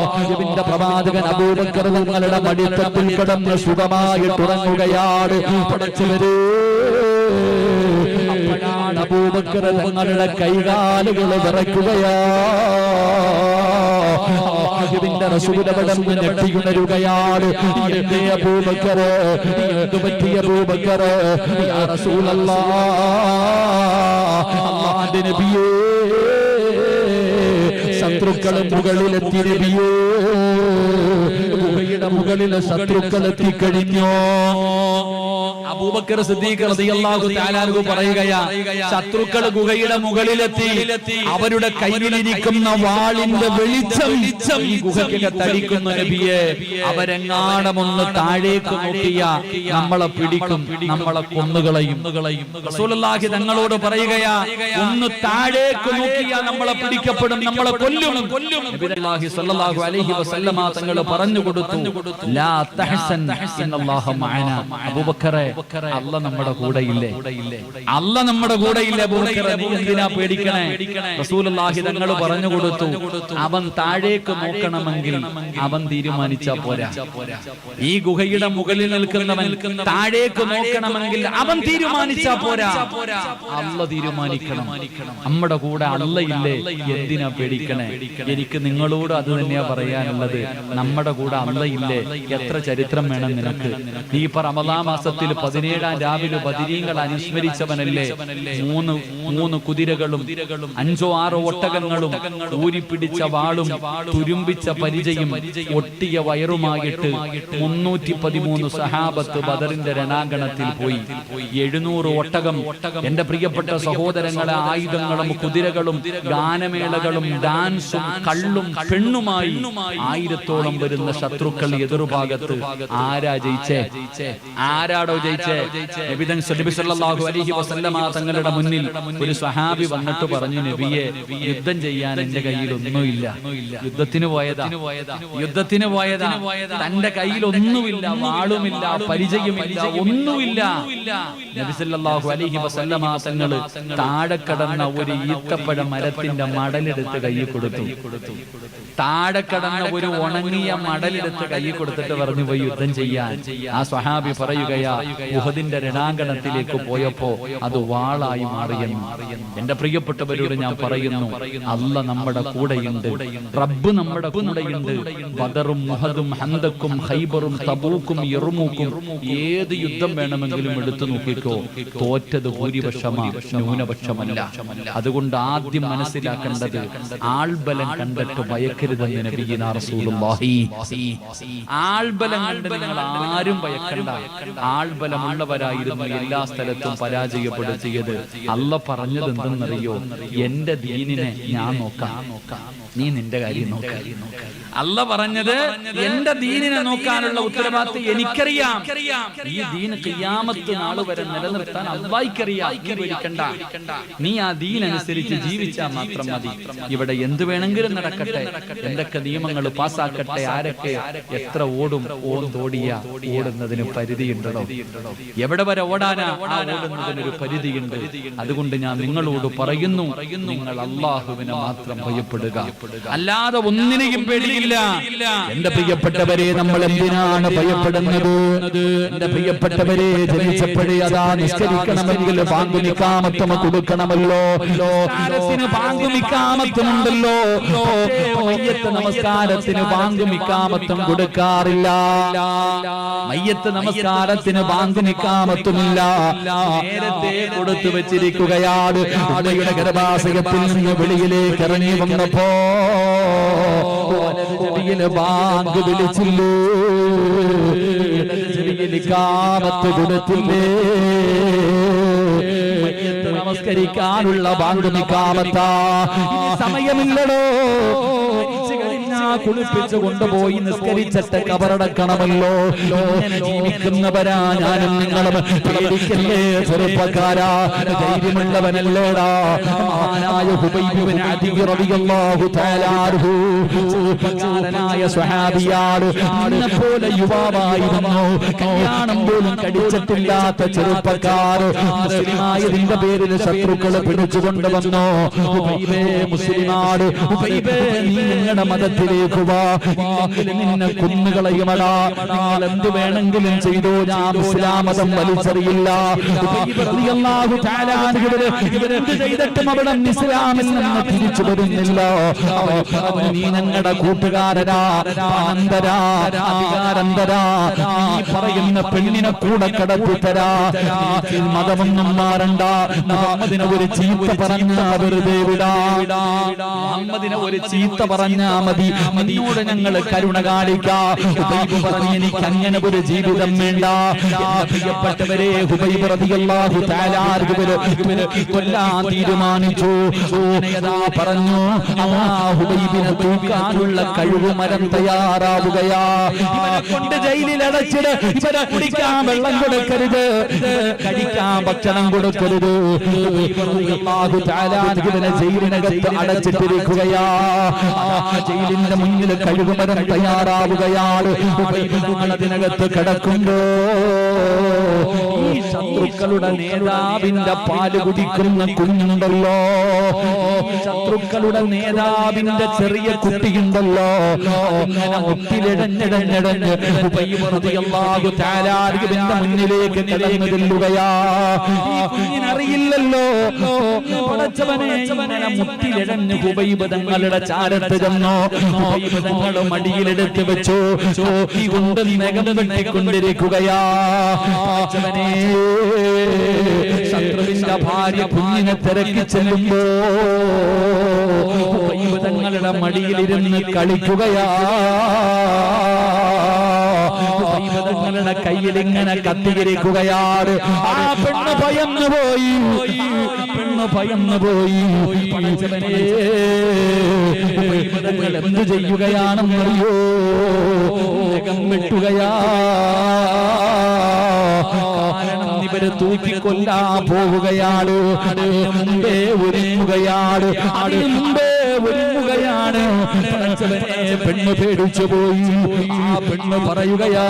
ആഹുവിന്റെ പ്രവാചകൻ അബൂബക്കർ തങ്ങളുടെ മടിത്തട്ടിൽ കിടന്ന് സുഖമായിട്ടുറങ്ങുകയാണ്. പടച്ചവരേ, അപ്പോഴാണ് അബൂബക്കർ തങ്ങളുടെ കൈകാലുകൾ വിറയ്ക്കുകയാ. ആഹുവിന്റെ റസൂൽ അവിടെ ഞെട്ടിയുണരുകയാണ്. എന്തേ അബൂബക്കർ, എന്തു പറ്റി അബൂബക്കർ? യാ റസൂലല്ലാഹ്, അല്ലാഹുവിന്റെ നബിയേ, ശത്രുക്കൾ മുകളിലെത്തി നബിയേ, ഗുഹയുടെ മുകളിൽ ശത്രുക്കൾ എത്തിക്കഴിഞ്ഞോ? അബൂബക്കർ സിദ്ദീഖ് റളിയല്ലാഹു തആല അൻഹു പറയുകയാ, ശത്രുക്കൾ ഗുഹയുടെ മുകളിലെത്തി. അവരുടെ കയ്യിലിരിക്കുന്ന വാളിന്റെ വെളിച്ചം ഈ ഗുഹയ്ക്കകത്ത് അടിക്കുന്നു നബിയെ. അവരെങ്ങാണമൊന്ന് താഴേക്ക് നോക്കിയ നമ്മളെ പിടിക്കും, നമ്മളെ കൊന്നുകളയും. റസൂലുള്ളാഹി തങ്ങളോട് പറയുകയാ, ഒന്ന് താഴേക്ക് നോക്കിയാ നമ്മളെ പിടിക്കപ്പെടും, നമ്മളെ കൊല്ലും. നബി സല്ലല്ലാഹു അലൈഹി വസല്ലമ തങ്ങൾ പറഞ്ഞു കൊടുത്തു, ലാ തഹ്സൻ ഇന്നല്ലാഹ മഅനാ. അബൂബക്കറെ, അല്ലാഹ് നമ്മുടെ കൂടെയില്ലേ? അല്ലാഹ് നമ്മുടെ കൂടെയില്ലേ അബൂബക്കറെ? നീ എന്തിനാ പേടിക്കണേ? റസൂലുള്ളാഹി തങ്ങൾ പറഞ്ഞു കൊടുത്തു, അവൻ താഴേക്ക് നോക്കണമെങ്കിൽ അവൻ തീരുമാനിച്ചാ പോരാ. ഈ ഗുഹയുടെ മുകളിൽ നിൽക്കുന്നവൻ താഴേക്ക് നോക്കണമെങ്കിൽ അവൻ തീരുമാനിച്ചാ പോരാ, അല്ലാഹ് തീരുമാനിക്കണം. നമ്മുടെ കൂടെ അല്ലാഹ് ഇല്ലേ? എന്തിനാ പേടിക്കണേ? എനിക്ക് നിങ്ങളോട് അത് തന്നെയാ പറയാനുള്ളത്. നമ്മുടെ കൂടെ അല്ലാഹ് ഇല്ലേ? എത്ര ചരിത്രം വേണം നിനക്ക്? നീ ഇപ്പൊ റമദാൻ മാസത്തിൽ 17-ാം രാവിലെ ബദരീങ്ങൾ അനുസ്മരിച്ചവനല്ലേ? മൂന്ന് കുതിരകളും 5-6 ഒട്ടകങ്ങളും ഊരിപ്പിടിച്ച വാളും തുരുമ്പിച്ച പരിചയും ഒട്ടിയ വയറുമായിട്ട് 313 സഹാബത്ത് ബദറിന്റെ രണാങ്കണത്തിൽ പോയി. 700 ഒട്ടകം. എന്റെ പ്രിയപ്പെട്ട സഹോദരങ്ങളെ, ആയുധങ്ങളും കുതിരകളും ഗാനമേളകളും ഡാൻസും കള്ളും പെണ്ണുമായി 1000-ഓളം വരുന്ന ശത്രുക്കൾ എതിർഭാഗത്ത്. ആരാ ജയിച്ചേ? ആരാടോ ജയിച്ചേ? നബി സല്ലല്ലാഹു അലൈഹി വസല്ലമ തങ്ങളുടെ മുന്നിൽ ഒരു സ്വഹാബി വന്നിട്ട് പറഞ്ഞു, നബിയെ, യുദ്ധം ചെയ്യാൻ എന്റെ കയ്യിൽ ഒന്നുമില്ല. യുദ്ധത്തിന് പോയതാ. തന്റെ കയ്യിൽ ഒന്നുമില്ല, വാളുമില്ല, പരിചയമില്ല, ഒന്നുമില്ല. നബി സല്ലല്ലാഹു അലൈഹി വസല്ലമ തങ്ങൾ താഴെ കടന്ന ഒരു ഈത്തപ്പഴ മരത്തിന്റെ മടലെടുത്ത് കയ്യിൽ കൊടുത്തു. താഴെ കടന്ന ഒരു ഉണങ്ങിയ മടലെടുത്ത് കയ്യിൽ കൊടുത്തിട്ട് പറഞ്ഞു, പോയി യുദ്ധം ചെയ്യാൻ. ആ സ്വഹാബി പറയുകയാ, ഉഹദിന്റെ രണാങ്കണത്തിലേക്ക് പോയപ്പോ അത് വാളായി മാറിയെന്ന്. എന്റെ പ്രിയപ്പെട്ടവരോട് ഞാൻ പറയുന്നു, അല്ലാഹ് നമ്മുടെ കൂടെയുണ്ട്, റബ്ബ് നമ്മുടെ കൂടെയുണ്ട്. ബദറും മുഹദും ഹന്തക്കും ഖൈബറും തബൂക്കും യർമൂക്കും ഏത് യുദ്ധം വേണമെങ്കിലും എടുത്തു നോക്കിക്കോ, തോറ്റത് ഭൂരിപക്ഷമാ, ന്യൂനപക്ഷമല്ല. അതുകൊണ്ട് ആദ്യം മനസ്സിലാക്കേണ്ടത്, ആൾബലം കണ്ടിട്ട് ഭയക്കരുതെന്ന് നബിയിനാ റസൂലുള്ളാഹി. ആൾബലം കണ്ട് നിങ്ങൾ ആരും ഭയക്കണ്ട. ആൾബലമുള്ളവരായിരുന്നു എല്ലാ സ്ഥലത്തും പരാജയപ്പെടുത്തിയത്. അല്ലാഹ് പറഞ്ഞത് എന്തെന്നറിയോ? എന്റെ ദീനിനെ ഞാൻ നോക്കാം, നീ നിന്റെ കാര്യം നോക്കാം. അല്ലാഹ് പറഞ്ഞത്, എന്റെ ദീനിനെ നോക്കാനുള്ള ഉത്തരവാദിത്വം എനിക്കറിയാം. ഈ ദീൻ ഖിയാമത്ത് നാൾ വരെ നിലനിർത്താൻ അല്ലാഹ്ക്കറിയാം. നീ പേടിക്കണ്ട, നീ ആ ദീൻ അനുസരിച്ച് ജീവിച്ചാൽ മാത്രം മതി. ഇവിടെ എന്ത് വേണമെങ്കിലും നടക്കട്ടെ, എന്തൊക്കെ നിയമങ്ങൾ പാസ്സാക്കട്ടെ, ആരൊക്കെ എത്ര ഓടും, ഓടുന്നതിന് പരിധിയുണ്ടോ? എവിടെ വരെ ഓടാനാ? ആ ഓടുന്നതിനൊരു പരിധിയുണ്ട്. അതുകൊണ്ട് ഞാൻ നിങ്ങളോട് പറയുന്നു, നിങ്ങൾ അല്ലാഹുവിനെ മാത്രം ഭയപ്പെടുക, അല്ലാതെ ഒന്നിനെയും പേടിയില്ല. എന്റെ പ്രിയപ്പെട്ടവരെ, നമ്മൾ എന്തിനാണ് ഭയപ്പെടുന്നത്? എന്റെ പ്രിയപ്പെട്ടവരെ, ജനിച്ചപ്പോഴേ അതാ നിസ്കരിക്കണമെങ്കിൽ പാങ്കുമിക്കാമത്തും കൊടുക്കണമല്ലോ. പാങ്കുമിക്കാമത്തുമുണ്ടല്ലോ, മയ്യത്ത് നമസ്കാരത്തിന് പാങ്കുമിക്കാമത്തും കൊടുക്കാറില്ല. മയ്യത്ത് നമസ്കാരത്തിന് പാങ്കുമിക്കാമത്തുമില്ല, നേരത്തെ കൊടുത്തു വെച്ചിരിക്കുകയാണ്. ഉമ്മയുടെ ഗർഭാശയത്തിൽ നിന്ന് വെളിയിലേക്ക് ഇറങ്ങി വന്നപ്പോ ബാങ്ക് വിളിച്ചില്ലേ, കാമത്ത് കൊടുത്തില്ലേ? നമസ്കരിക്കാനുള്ള ബാങ്ക് നിക്കാമത്താ. സമയമില്ലടോ, കുളിപ്പിച്ചു കൊണ്ടുപോയി നിസ്കരിച്ചിട്ട് കബറടക്കണമല്ലോ. ഇങ്ങനെ ജീവിക്കുന്നവരാ ഞാനും നിങ്ങളും. പേടിക്കല്ലേ ചെറുപ്പക്കാരാ, ധൈര്യമുള്ളവനല്ലേടാ. മഹാനായ ഹുബൈബ് ഇബ്നു അദി റളിയല്ലാഹു തആല അൻഹു ചെറുപ്പക്കാരനായ സ്വഹാബിയാണ്. പോലെ യുവാവായിരുന്നു, കല്യാണം പോലും കഴിച്ചിട്ടില്ലാത്ത ചെറുപ്പക്കാർ. മുസ്ലിമായതിന്റെ പേരിൽ ശത്രുക്കളെ പിടിച്ചുകൊണ്ട് വന്നു. ഹുബൈബേ മുസ്ലിമാണ്, ഹുബൈബേ നീ നിങ്ങളുടെ മതത്തിലേക്ക് വാ, നിന്നെ കുന്നുകളയുമടാ. നിങ്ങൾ എന്ത് വേണമെങ്കിലും ചെയ്തോ, ഞാൻ ഇസ്ലാം മതം വലിച്ചെറിയില്ല. ഇവരെന്ത് ചെയ്തിട്ടും അവിടെ ഇസ്ലാമിൽ നിന്ന് തിരിച്ചു വരുന്നില്ല. നീ ഞങ്ങളുടെ കൂട്ടുകാരനാ, അനന്തരാ, അധികാരന്തരാ. നീ പറയുന്ന പെണ്ണിനെ കൂടെ കടത്തിത്തരാ. മതമൊന്നും മാറണ്ട. മുഹമ്മദിനെ ഒരു ചീത്ത പറഞ്ഞാ വെറുതെ വിടാ. മുഹമ്മദിനെ ഒരു ചീത്ത പറഞ്ഞാ മതി, നിന്നോട് ഞങ്ങൾ കരുണ കാണിക്കാം. ഹുബൈബ് പറഞ്ഞു, എനിക്ക് അങ്ങനെ ഒരു ജീവിതം വേണ്ട. പ്രിയപ്പെട്ടവരെ, ഹുബൈബ് റളിയല്ലാഹു തആല കൊല്ലാൻ തീരുമാനിച്ചു. പറഞ്ഞു, ഹുബൈബിനെ തൂക്കാനുള്ള കഴിവുമരം തയ്യാറാവുകയാ. ഇവനെ കൊണ്ട് ജയിലിൽ അടച്ചിട്. ഇവനെ കുടിക്കാൻ വെള്ളം കൊടുക്കരുത്, കഴിക്കാൻ ഭക്ഷണം കൊടുക്കരുത്. റളിയല്ലാഹു തആല ഇവനെ ജയിലിനകത്ത് അടച്ചിട്ടിരിക്കുകയാ. ജയിലിന്റെ മുന്നിൽ കഴുകുമരം തയ്യാറാവുകയാണ്. അതിനകത്ത് കിടക്കുമ്പോ ഈ ശത്രുക്കളുടെ നേതാവിന്റെ പാല് കുടിക്കുന്ന കുഞ്ഞുണ്ടല്ലോ, ശത്രുക്കളുടെ നേതാവിന്റെ ചെറിയ കുട്ടിയുണ്ടല്ലോ, അങ്ങനെ മുട്ടിലിടഞ്ഞിടഞ്ഞിടഞ്ഞ് മുന്നിലേക്ക് കടന്നു ചെല്ലുകയാ. ഈ കുഞ്ഞിനറിയില്ലല്ലോ, മുട്ടിലിടഞ്ഞ് ഹുബൈബ് തങ്ങളുടെ ചാരത്ത് ചെന്നോ. തങ്ങളുടെ മടിയിലെടുത്ത് വെച്ചു, ചോക്കി കൊണ്ട് നഖം വെട്ടിക്കൊണ്ടിരിക്കുകയാ. ശത്രുവിന്റെ ഭാര്യ കുഞ്ഞിനെ തിരക്കി ചെല്ലുമ്പോ തങ്ങളുടെ മടിയിലിരുന്ന് കളിക്കുകയാ. തങ്ങളുടെ കയ്യിൽ ഇങ്ങനെ കത്തിയിരിക്കുകയാണ്. ആ പെണ്ണ് ഭയന്നുപോയി, പെണ്ണ് ഭയന്നുപോയി. എന്തു ചെയ്യുകയാണെന്നറിയോ? നഖം വെട്ടുകയാ. തൂക്കിക്കൊല്ലാൻ പോവുകയാണ്. അതിനു മുമ്പേ ഒരുങ്ങുകയാണ്. പെണ്ണ് പേടിച്ചു പോയി. ആ പെണ്ണ് പറയുകയാ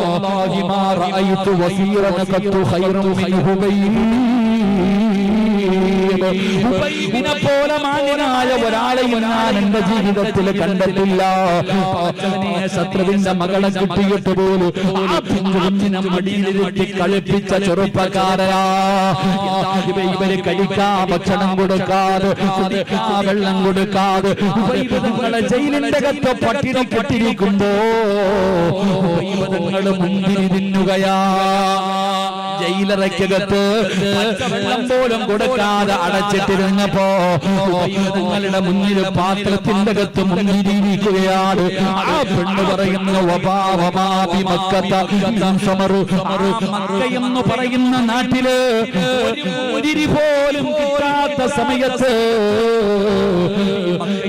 വല്ലാഹി മാ റഅയ്തു വസീറൻ ഖത്തു ഖൈറൻ മിൻഹു ഉബൈബിനെ പോലെ മാന്യനായ ഒരാളെയും ഞാൻ എന്റെ ജീവിതത്തിൽ കണ്ടിട്ടില്ല. ശത്രുവിന്റെ മകളെ കിട്ടിയിട്ട് പോലും ആ കുഞ്ഞിനെ മടിയിലിരുത്തി കളിപ്പിച്ച ചെറുപ്പക്കാരാ. ഇവര് കഴിക്കാൻ ഭക്ഷണം കൊടുക്കാതെ, കുടിക്കാൻ വെള്ളം കൊടുക്കാതെ തങ്ങളെ ജയിലിന്റെ അകത്ത് പട്ടിണി കെട്ടിരിക്കുമ്പോ മുന്തിരി തിന്നുകയാ. ജയിലറയ്ക്കകത്ത് വെള്ളം പോലും കൊടുക്കാതെ അടച്ചിട്ടിരുന്നപ്പോ തങ്ങളുടെ മുന്നിൽ പാത്രത്തിന്റെ അകത്ത് മുന്നിരിക്കുകയാണ്. ആ പെണ്ണ് പറയുന്നു മക്കയെന്ന് പറയുന്ന നാട്ടില് ഒരു പോലും കിട്ടാത്ത സമയത്ത്,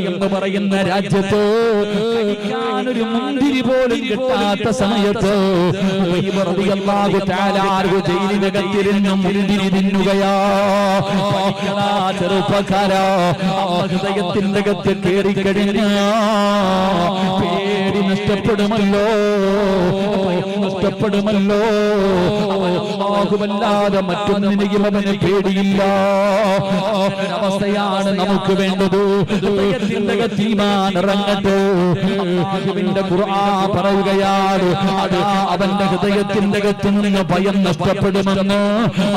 എന്ന് പറയുന്ന രാജ്യത്ത് കഴിക്കാനൊരു മുന്തിരി പോലും കിട്ടാത്ത സമയത്ത് ജയിലിനകത്തിരുന്ന് മുന്തിരി തിന്നുകയാ. ചെറുപ്പക്കാരാ, ഹൃദയത്തിന്റെ അകത്ത് കയറിക്കഴിഞ്ഞ പേടി നഷ്ടപ്പെടുമല്ലോ, നഷ്ടപ്പെടുമല്ലോ. അല്ലാഹുവല്ലാതെ മറ്റൊന്നിനെയും അവന് പേടിയില്ല. അവസ്ഥയാണ് നമുക്ക് വേണ്ടത്. ഹൃദയത്തിന്റെ അകത്ത് ഈമാൻ ഇറങ്ങട്ടെ. അല്ലാഹുവിന്റെ ഖുർആൻ പറയുകയാണ്, അതാ അവന്റെ ഹൃദയത്തിന്റെ അകത്ത് നിന്ന് ഭയം നഷ്ടപ്പെടുമെന്ന്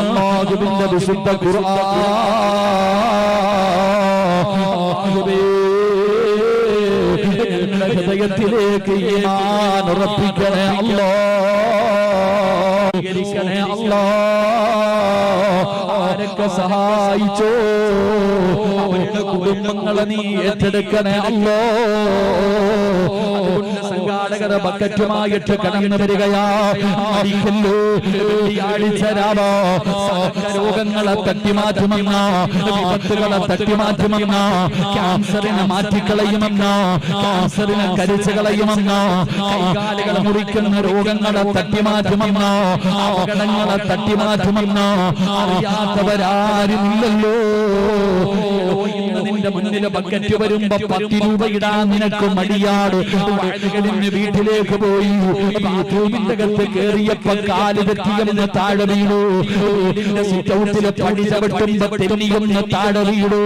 അല്ലാഹുവിന്റെ വിശുദ്ധ ഖുർആൻ. ഹൃദയത്തിലേക്ക് ഈമാൻ ഉറപ്പിക്കണേ അല്ലാഹ്. ആരൊക്കെ സഹായിച്ചോ അവരുടെ കുടുംബങ്ങളെ നീ ഏറ്റെടുക്കണേ അല്ലാഹ്. സംഘാടകർ ബക്കറ്റുമായിട്ട് കടന്നു വരികയാ. രോഗങ്ങളെ തട്ടിമാറ്റുമെന്ന, വിപത്തുകളെ തട്ടിമാറ്റുമെന്ന, ക്യാൻസറിനെ മാറ്റിക്കളയുമെന്ന, ക്യാൻസറിനെ കരിച്ചു കളയുമെന്ന, കൈകാലുകളെ മുറിക്കുന്ന രോഗങ്ങളെ തട്ടിമാറ്റുമെന്ന, അപകടങ്ങളെ തട്ടിമാറ്റുമെന്ന അറിയാത്തവരാരുമില്ലല്ലോ. നിന്റെ മുന്നിൽ ബക്കറ്റ് വരുമ്പോ 10 രൂപ ഇടാൻ നിനക്ക് മടിയാട്. വീട്ടിലേക്ക് പോയി ബാത്റൂമിന്റെ അകത്ത് കയറിയപ്പോ കാല് തെറ്റിയെന്ന് താഴെ വീണു. വീടിന്റെ സിറ്റൗട്ടിലെ പടി ചവിട്ടുമ്പോ തെന്നിയൊന്ന് താഴെ വീണു.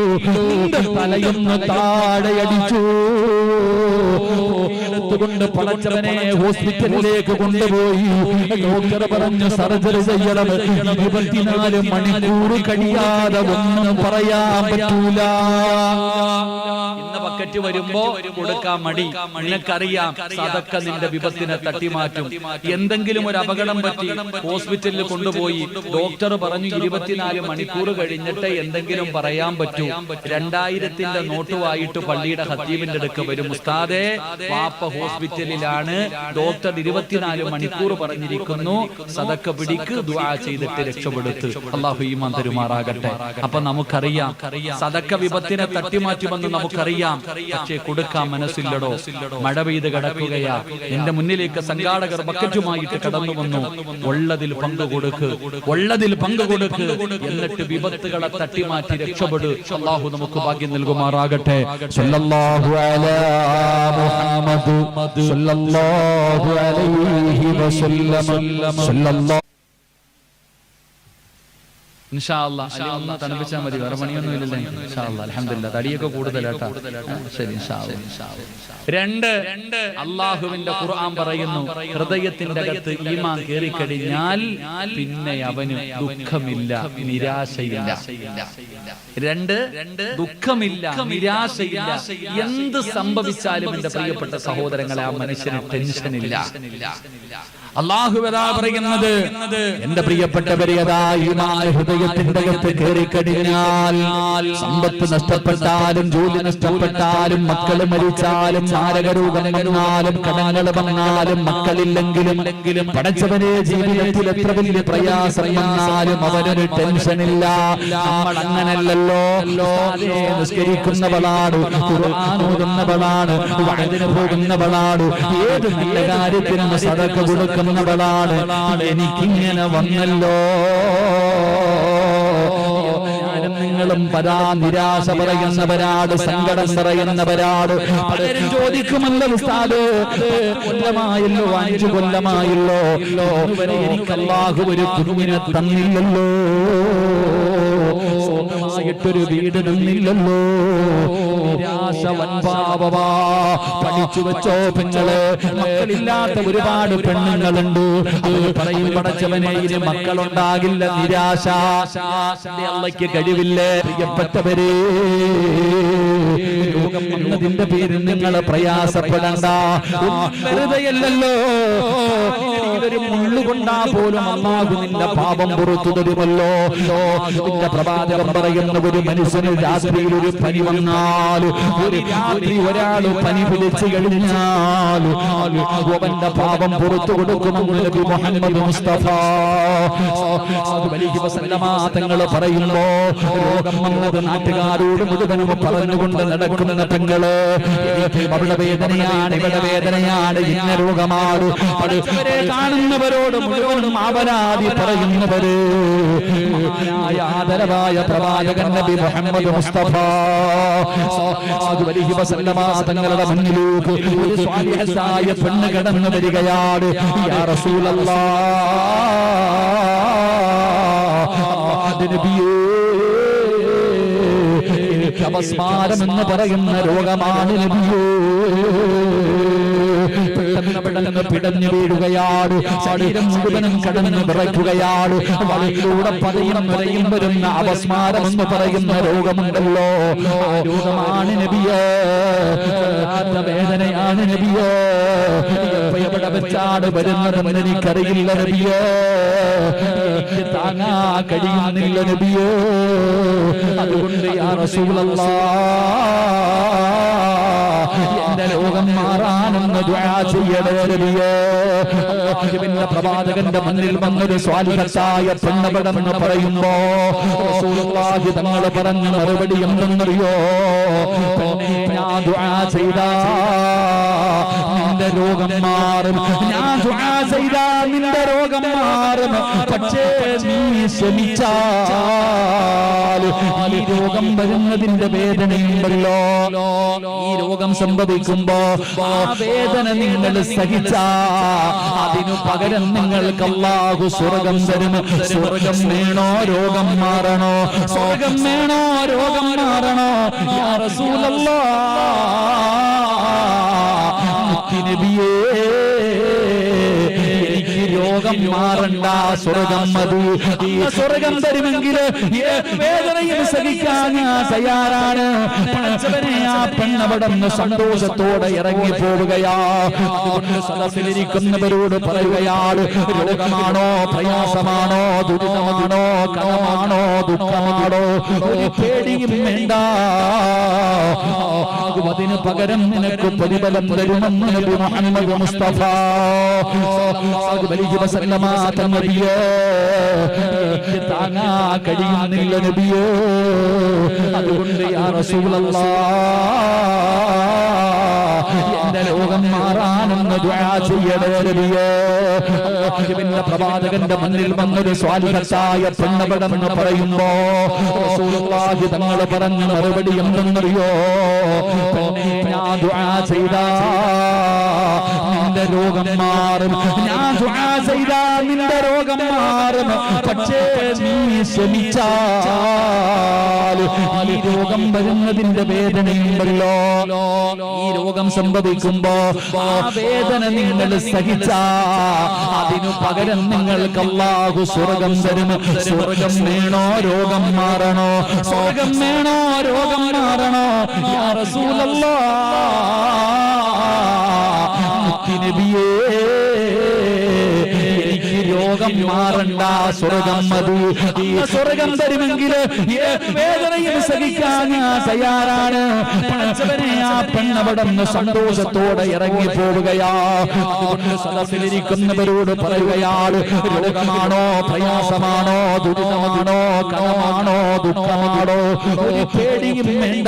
തലയൊന്ന് താഴെ അടിച്ചു. എടുത്തുകൊണ്ട് പടച്ചവനെ ഹോസ്പിറ്റലിലേക്ക് കൊണ്ടുപോയി. ഡോക്ടർ പറഞ്ഞു സർജറി ചെയ്യണം. 24 മണിക്കൂർ കഴിയാതെ ഒന്നും പറയാൻ പറ്റൂല. ഇന്ന് ബക്കറ്റ് വരുമ്പോ കൊടുക്കാൻ മടി. നിനക്കറിയാം സദക്ക നിന്റെ വിപത്തിനെ തട്ടിമാറ്റും. എന്തെങ്കിലും ഒരു അപകടം പറ്റി ഹോസ്പിറ്റലിൽ കൊണ്ടുപോയി ഡോക്ടർ പറഞ്ഞു 24 മണിക്കൂർ കഴിഞ്ഞിട്ട് എന്തെങ്കിലും പറയാൻ പറ്റൂ. 2000-ന്റെ നോട്ടുമായിട്ട് പള്ളിയുടെ ഖത്തീബിന്റെ അടുക്ക് വരും. ഉസ്താദേ, വാപ്പ ഹോസ്പിറ്റലിലാണ്, ഡോക്ടർ 24 മണിക്കൂർ പറഞ്ഞിരിക്കുന്നു, സദക്ക പിടിക്ക്, ദുആ ചെയ്തിട്ട് രക്ഷപ്പെടുത്ത്. അല്ലാഹു ഈമാൻ തരുമാറാകട്ടെ. അപ്പൊ നമുക്കറിയാം സദക്ക വിപത്തിനെ തട്ടിമാറ്റുമെന്ന് നമുക്കറിയാം. പക്ഷേ കൊടുക്കാൻ മനസ്സില്ലടോ. മഴ പെയ്ത് കിടക്കുകയാ. എന്റെ മുന്നിലേക്ക് സംഘാടകർ ബക്കറ്റുമായിട്ട് കടന്നു വന്നു. ഉള്ളതിൽ പങ്കുകൊടുക്ക്, ഉള്ളതിൽ പങ്കുകൊടുക്ക്, എന്നിട്ട് വിപത്തുകളെ തട്ടിമാറ്റി രക്ഷപ്പെട്. അല്ലാഹു നമുക്ക് ഭാഗ്യം നൽകുമാറാകട്ടെ. സല്ലല്ലാഹു അലാ മുഹമ്മദ് സല്ലല്ലാഹു അലൈഹി വസല്ലം. ഇൻഷാ അല്ലാഹ് അലി ഒന്ന് തണുപ്പിച്ചാൽ മതി, വേറെ പണിയൊന്നും ഇല്ലല്ലേ. ഇൻഷാ അല്ലാഹ് അൽഹംദുലില്ലാഹ് തടിയൊക്കെ കൂടുതലാട്ടാ. ശരി, ഇൻഷാ അല്ലാഹ്. 2 അല്ലാഹുവിന്റെ ഖുർആൻ പറയുന്നു, ഹൃദയത്തിന്റെ അകത്ത് ഈമാൻ കേറിക്കഴിഞ്ഞാൽ പിന്നെ അവന് ദുഃഖമില്ല, നിരാശയില്ല. 2 ദുഃഖമില്ല, നിരാശയില്ല. എന്ത് സംഭവിച്ചാലും എന്റെ പ്രിയപ്പെട്ട സഹോദരങ്ങളെ, ആ മനുഷ്യന് ടെൻഷനില്ല. അല്ലാഹു പറയുന്നത്, എന്റെ പ്രിയപ്പെട്ടവരെ, അതാ ഈമാൻ ഹൃദയത്തിന്റെ അകത്ത് കയറിക്കഴിഞ്ഞാൽ സമ്പത്ത് നഷ്ടപ്പെട്ടാലും ജോലി നഷ്ടപ്പെട്ടാലും മക്കൾ മരിച്ചാലും മാരകരോഗം വന്നാലും കടങ്ങൾ വന്നാലും മക്കളില്ലെങ്കിലും പടച്ചവനെ ജീവിതത്തിൽ എത്ര വലിയ പ്രയാസം വന്നാലും അവനൊരു ടെൻഷനില്ല. നമ്മൾ അങ്ങനല്ലല്ലോ. നിസ്കരിക്കുന്നവളാണ്, ഖുർആൻ ഓതുന്നവളാണ്, വഅദിന് പോകുന്നവളാണ്, ഏത് നല്ല കാര്യത്തിനും സദഖ കൊടുക്കുന്നവളാണ്. എനിക്കിങ്ങനെ വന്നല്ലോ. നിങ്ങളും നിരാശ പറയുന്നവരാണ്, സങ്കടം പറയുന്നവരാണ്. പലരും ചോദിക്കുമല്ലോ, ഉസ്താദ് കൊല്ലമായല്ലോ, 5 കൊല്ലമായല്ലോ, ഇതുവരെ എനിക്ക് അല്ലാഹു ഒരു കുഞ്ഞിനെ തന്നില്ലല്ലോ, സ്വന്തമായിട്ടൊരു വീട് തന്നില്ലല്ലോ. നിരാശ വൻപാവവാ. പഠിച്ചു വെച്ചോ പെങ്ങള്, മക്കളില്ലാത്ത ഒരുപാട് പെണ്ണുങ്ങളുണ്ട്. അവർ പറയും, പടച്ചവനെ ഇനി മക്കളുണ്ടാകില്ല. നിരാശ. അള്ളയ്ക്ക് കഴിവില്ലേ? പ്രിയപ്പെട്ടവരെ, രോഗം വന്നതിന്റെ പേരിൽ നിങ്ങൾ പ്രയാസപ്പെടണ്ട. വെറുതെയല്ലല്ലോ. ഒരു മുള്ളുകൊണ്ടാ പോലും അല്ലാഹു നിന്റെ പാപം പുറത്തു തരുമല്ലോ. നിന്റെ പ്രവാചകൻ പറയുന്ന, ഒരു മനുഷ്യന് രാത്രിയിൽ ഒരു പനി വന്നാൽ, ഒരു രാത്രി ഒരാൾ പനി പിടിച്ചു കഴിഞ്ഞാൽ അവന്റെ പാപം പുറത്തു കൊടുക്കുമെന്ന് നബി മുഹമ്മദ് മുസ്തഫ തങ്ങൾ പറയുമ്പോ, രോഗം വന്നത് നാട്ടുകാരോട് മുഴുവനും പറഞ്ഞുകൊണ്ട് നടക്കുന്ന പെങ്ങള്, അവിടെ വേദനയാണ്, ഇവിടെ വേദനയാണ്, ഇന്ന രോഗമാണ്. പഠിച്ചവരെ കാണുന്നവരോട് മുഴുവനും അപരാധി പറയുന്നവര് ആദരവായ പ്രവാചകൻ നബി മുഹമ്മദ് മുസ്തഫ തങ്ങളുടെ മുന്നിലേക്ക് ഒരു സ്വാലിഹത്തായ പെണ്ണ് കടന്നു വരികയാണ്. യാ റസൂലല്ലാഹ്, നബിയേ, എനിക്ക് അപസ്മാരം എന്ന് പറയുന്ന രോഗമാണ് നബിയേ. പെട്ടെന്ന് പിടഞ്ഞു വീഴുകയാണ്, ശരീരം മുഴുവനും കടന്നു വിറയ്ക്കുകയാണ്. വഴിയിലൂടെ പതയും നിറയും വരുന്ന അപസ്മാരം എന്ന് പറയുന്ന രോഗമുണ്ടല്ലോ, ആ രോഗമാണ് നബിയേ. വേദനയാണ് നബിയേ. എവിടെ വെച്ചാണ് വരുന്നതെന്ന് എനിക്കറിയില്ല നബിയേ. എനിക്ക് താങ്ങാ കഴിയുന്നില്ല നബിയേ. അതുകൊണ്ട് യാ റസൂലല്ലാഹ്, എന്റെ രോഗം മാറാനെന്ന് ദുആ ചെയ്യണേ നബിയേ. അല്ലാഹുവിന്റെ പ്രവാചകന്റെ മുന്നിൽ വന്നൊരു സ്വാലിഹത്തായ പെണ്ണവിടെന്ന് പറയുമ്പോ റസൂലുള്ളാഹി തങ്ങൾ പറഞ്ഞ മറുപടി എന്തെന്നറിയോ? ഞാൻ ദുആ ചെയ്താ നിന്റെ രോഗം മാറും, ഞാൻ ദുആ ചെയ്താ നിന്റെ രോഗം മാറും. പക്ഷേ നീ ക്ഷമിച്ചാൽ ഈ രോഗം വരുന്നതിന്റെ വേദനയുണ്ടല്ലോ, ഈ രോഗം സംഭവിക്കുമ്പോ ആ വേദന നിങ്ങൾ സഹിച്ചാ അതിനു പകരം നിങ്ങൾക്ക് അല്ലാഹു സ്വർഗം തരും. സ്വർഗം വേണോ രോഗം മാറണോ? സ്വർഗം വേണോ രോഗം മാറണോ? യാ റസൂലല്ലാഹ്, നബിയേ, എനിക്ക് രോഗം മാറണ്ട, സ്വർഗം മതി. ഈ സ്വർഗം തരുമെങ്കിൽ വേദനയും സഹിക്കാൻ ഞാൻ തയ്യാറാണ്. പടച്ചവനെ, ആ പെണ്ണവിടുന്ന് സന്തോഷത്തോടെ ഇറങ്ങി പോവുകയാ. അതുകൊണ്ട് സദസ്സിലിരിക്കുന്നവരോട് പറയുകയാണ്, രോഗമാണോ, പ്രയാസമാണോ, ദുരിതമാണോ, കടമാണോ, ദുഃഖമാണോ, ഒരു പേടിയും വേണ്ട. അതിന് പകരം നിനക്ക് പ്രതിഫലം തരുമെന്ന് നബി മുഹമ്മദ് മുസ്തഫ നബിയേ. താങ്ങാ കഴിയുന്നില്ല നബിയേ. അതുകൊണ്ട് യാ റസൂലല്ലാഹ്, എന്റെ രോഗം മാറാനെന്ന് ദുആ ചെയ്യണേ നബിയേ. അല്ലാഹുവിന്റെ പ്രവാചകന്റെ മുന്നിൽ വന്നൊരു സ്വാലിഹത്തായ പെണ്ണവിടെന്ന് പറയുമ്പോ റസൂലുള്ളാഹി തങ്ങൾ പറഞ്ഞ മറുപടി എന്തെന്നറിയോ? ഞാൻ ദുആ ചെയ്താ നിന്റെ രോഗം മാറും, ഞാൻ ദുആ ചെയ്താ നിന്റെ രോഗം മാറും. പക്ഷേ നീ ക്ഷമിച്ചാൽ ഈ രോഗം വരുന്നതിന്റെ വേദനയുണ്ടല്ലോ, ഈ രോഗം സംഭവിക്കുമ്പോ ആ വേദന നിങ്ങൾ സഹിച്ചാ അതിനു പകരം നിങ്ങൾക്ക് അല്ലാഹു സ്വർഗം തരും. സ്വർഗം വേണോ രോഗം മാറണോ? സ്വർഗം വേണോ രോഗം മാറണോ? യാ റസൂലല്ലാഹ്, നബിയേ, രോഗം മാറണ്ട, സ്വർഗം മതി. ഈ സ്വർഗം തരുമെങ്കിൽ ഏത് വേദനയും സഹിക്കാൻ ഞാൻ തയ്യാറാണ്. പടച്ചവനെ, ആ പെണ്ണവിടുന്ന് സന്തോഷത്തോടെ ഇറങ്ങി പോവുകയാ. അതുകൊണ്ട് സദസ്സിലിരിക്കുന്നവരോട് പറയുകയാണ്, രോഗമാണോ, പ്രയാസമാണോ, ദുരിതമാണോ, കടമാണോ, ദുഃഖമാണോ, ഒരു പേടിയും വേണ്ട.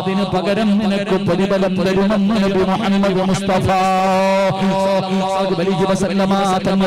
അതിന് പകരം നിനക്ക് പ്രതിഫലം തരുമെന്ന് നബി മുഹമ്മദ് മുസ്തഫ സല്ലല്ലാഹു അലൈഹി വസല്ലമ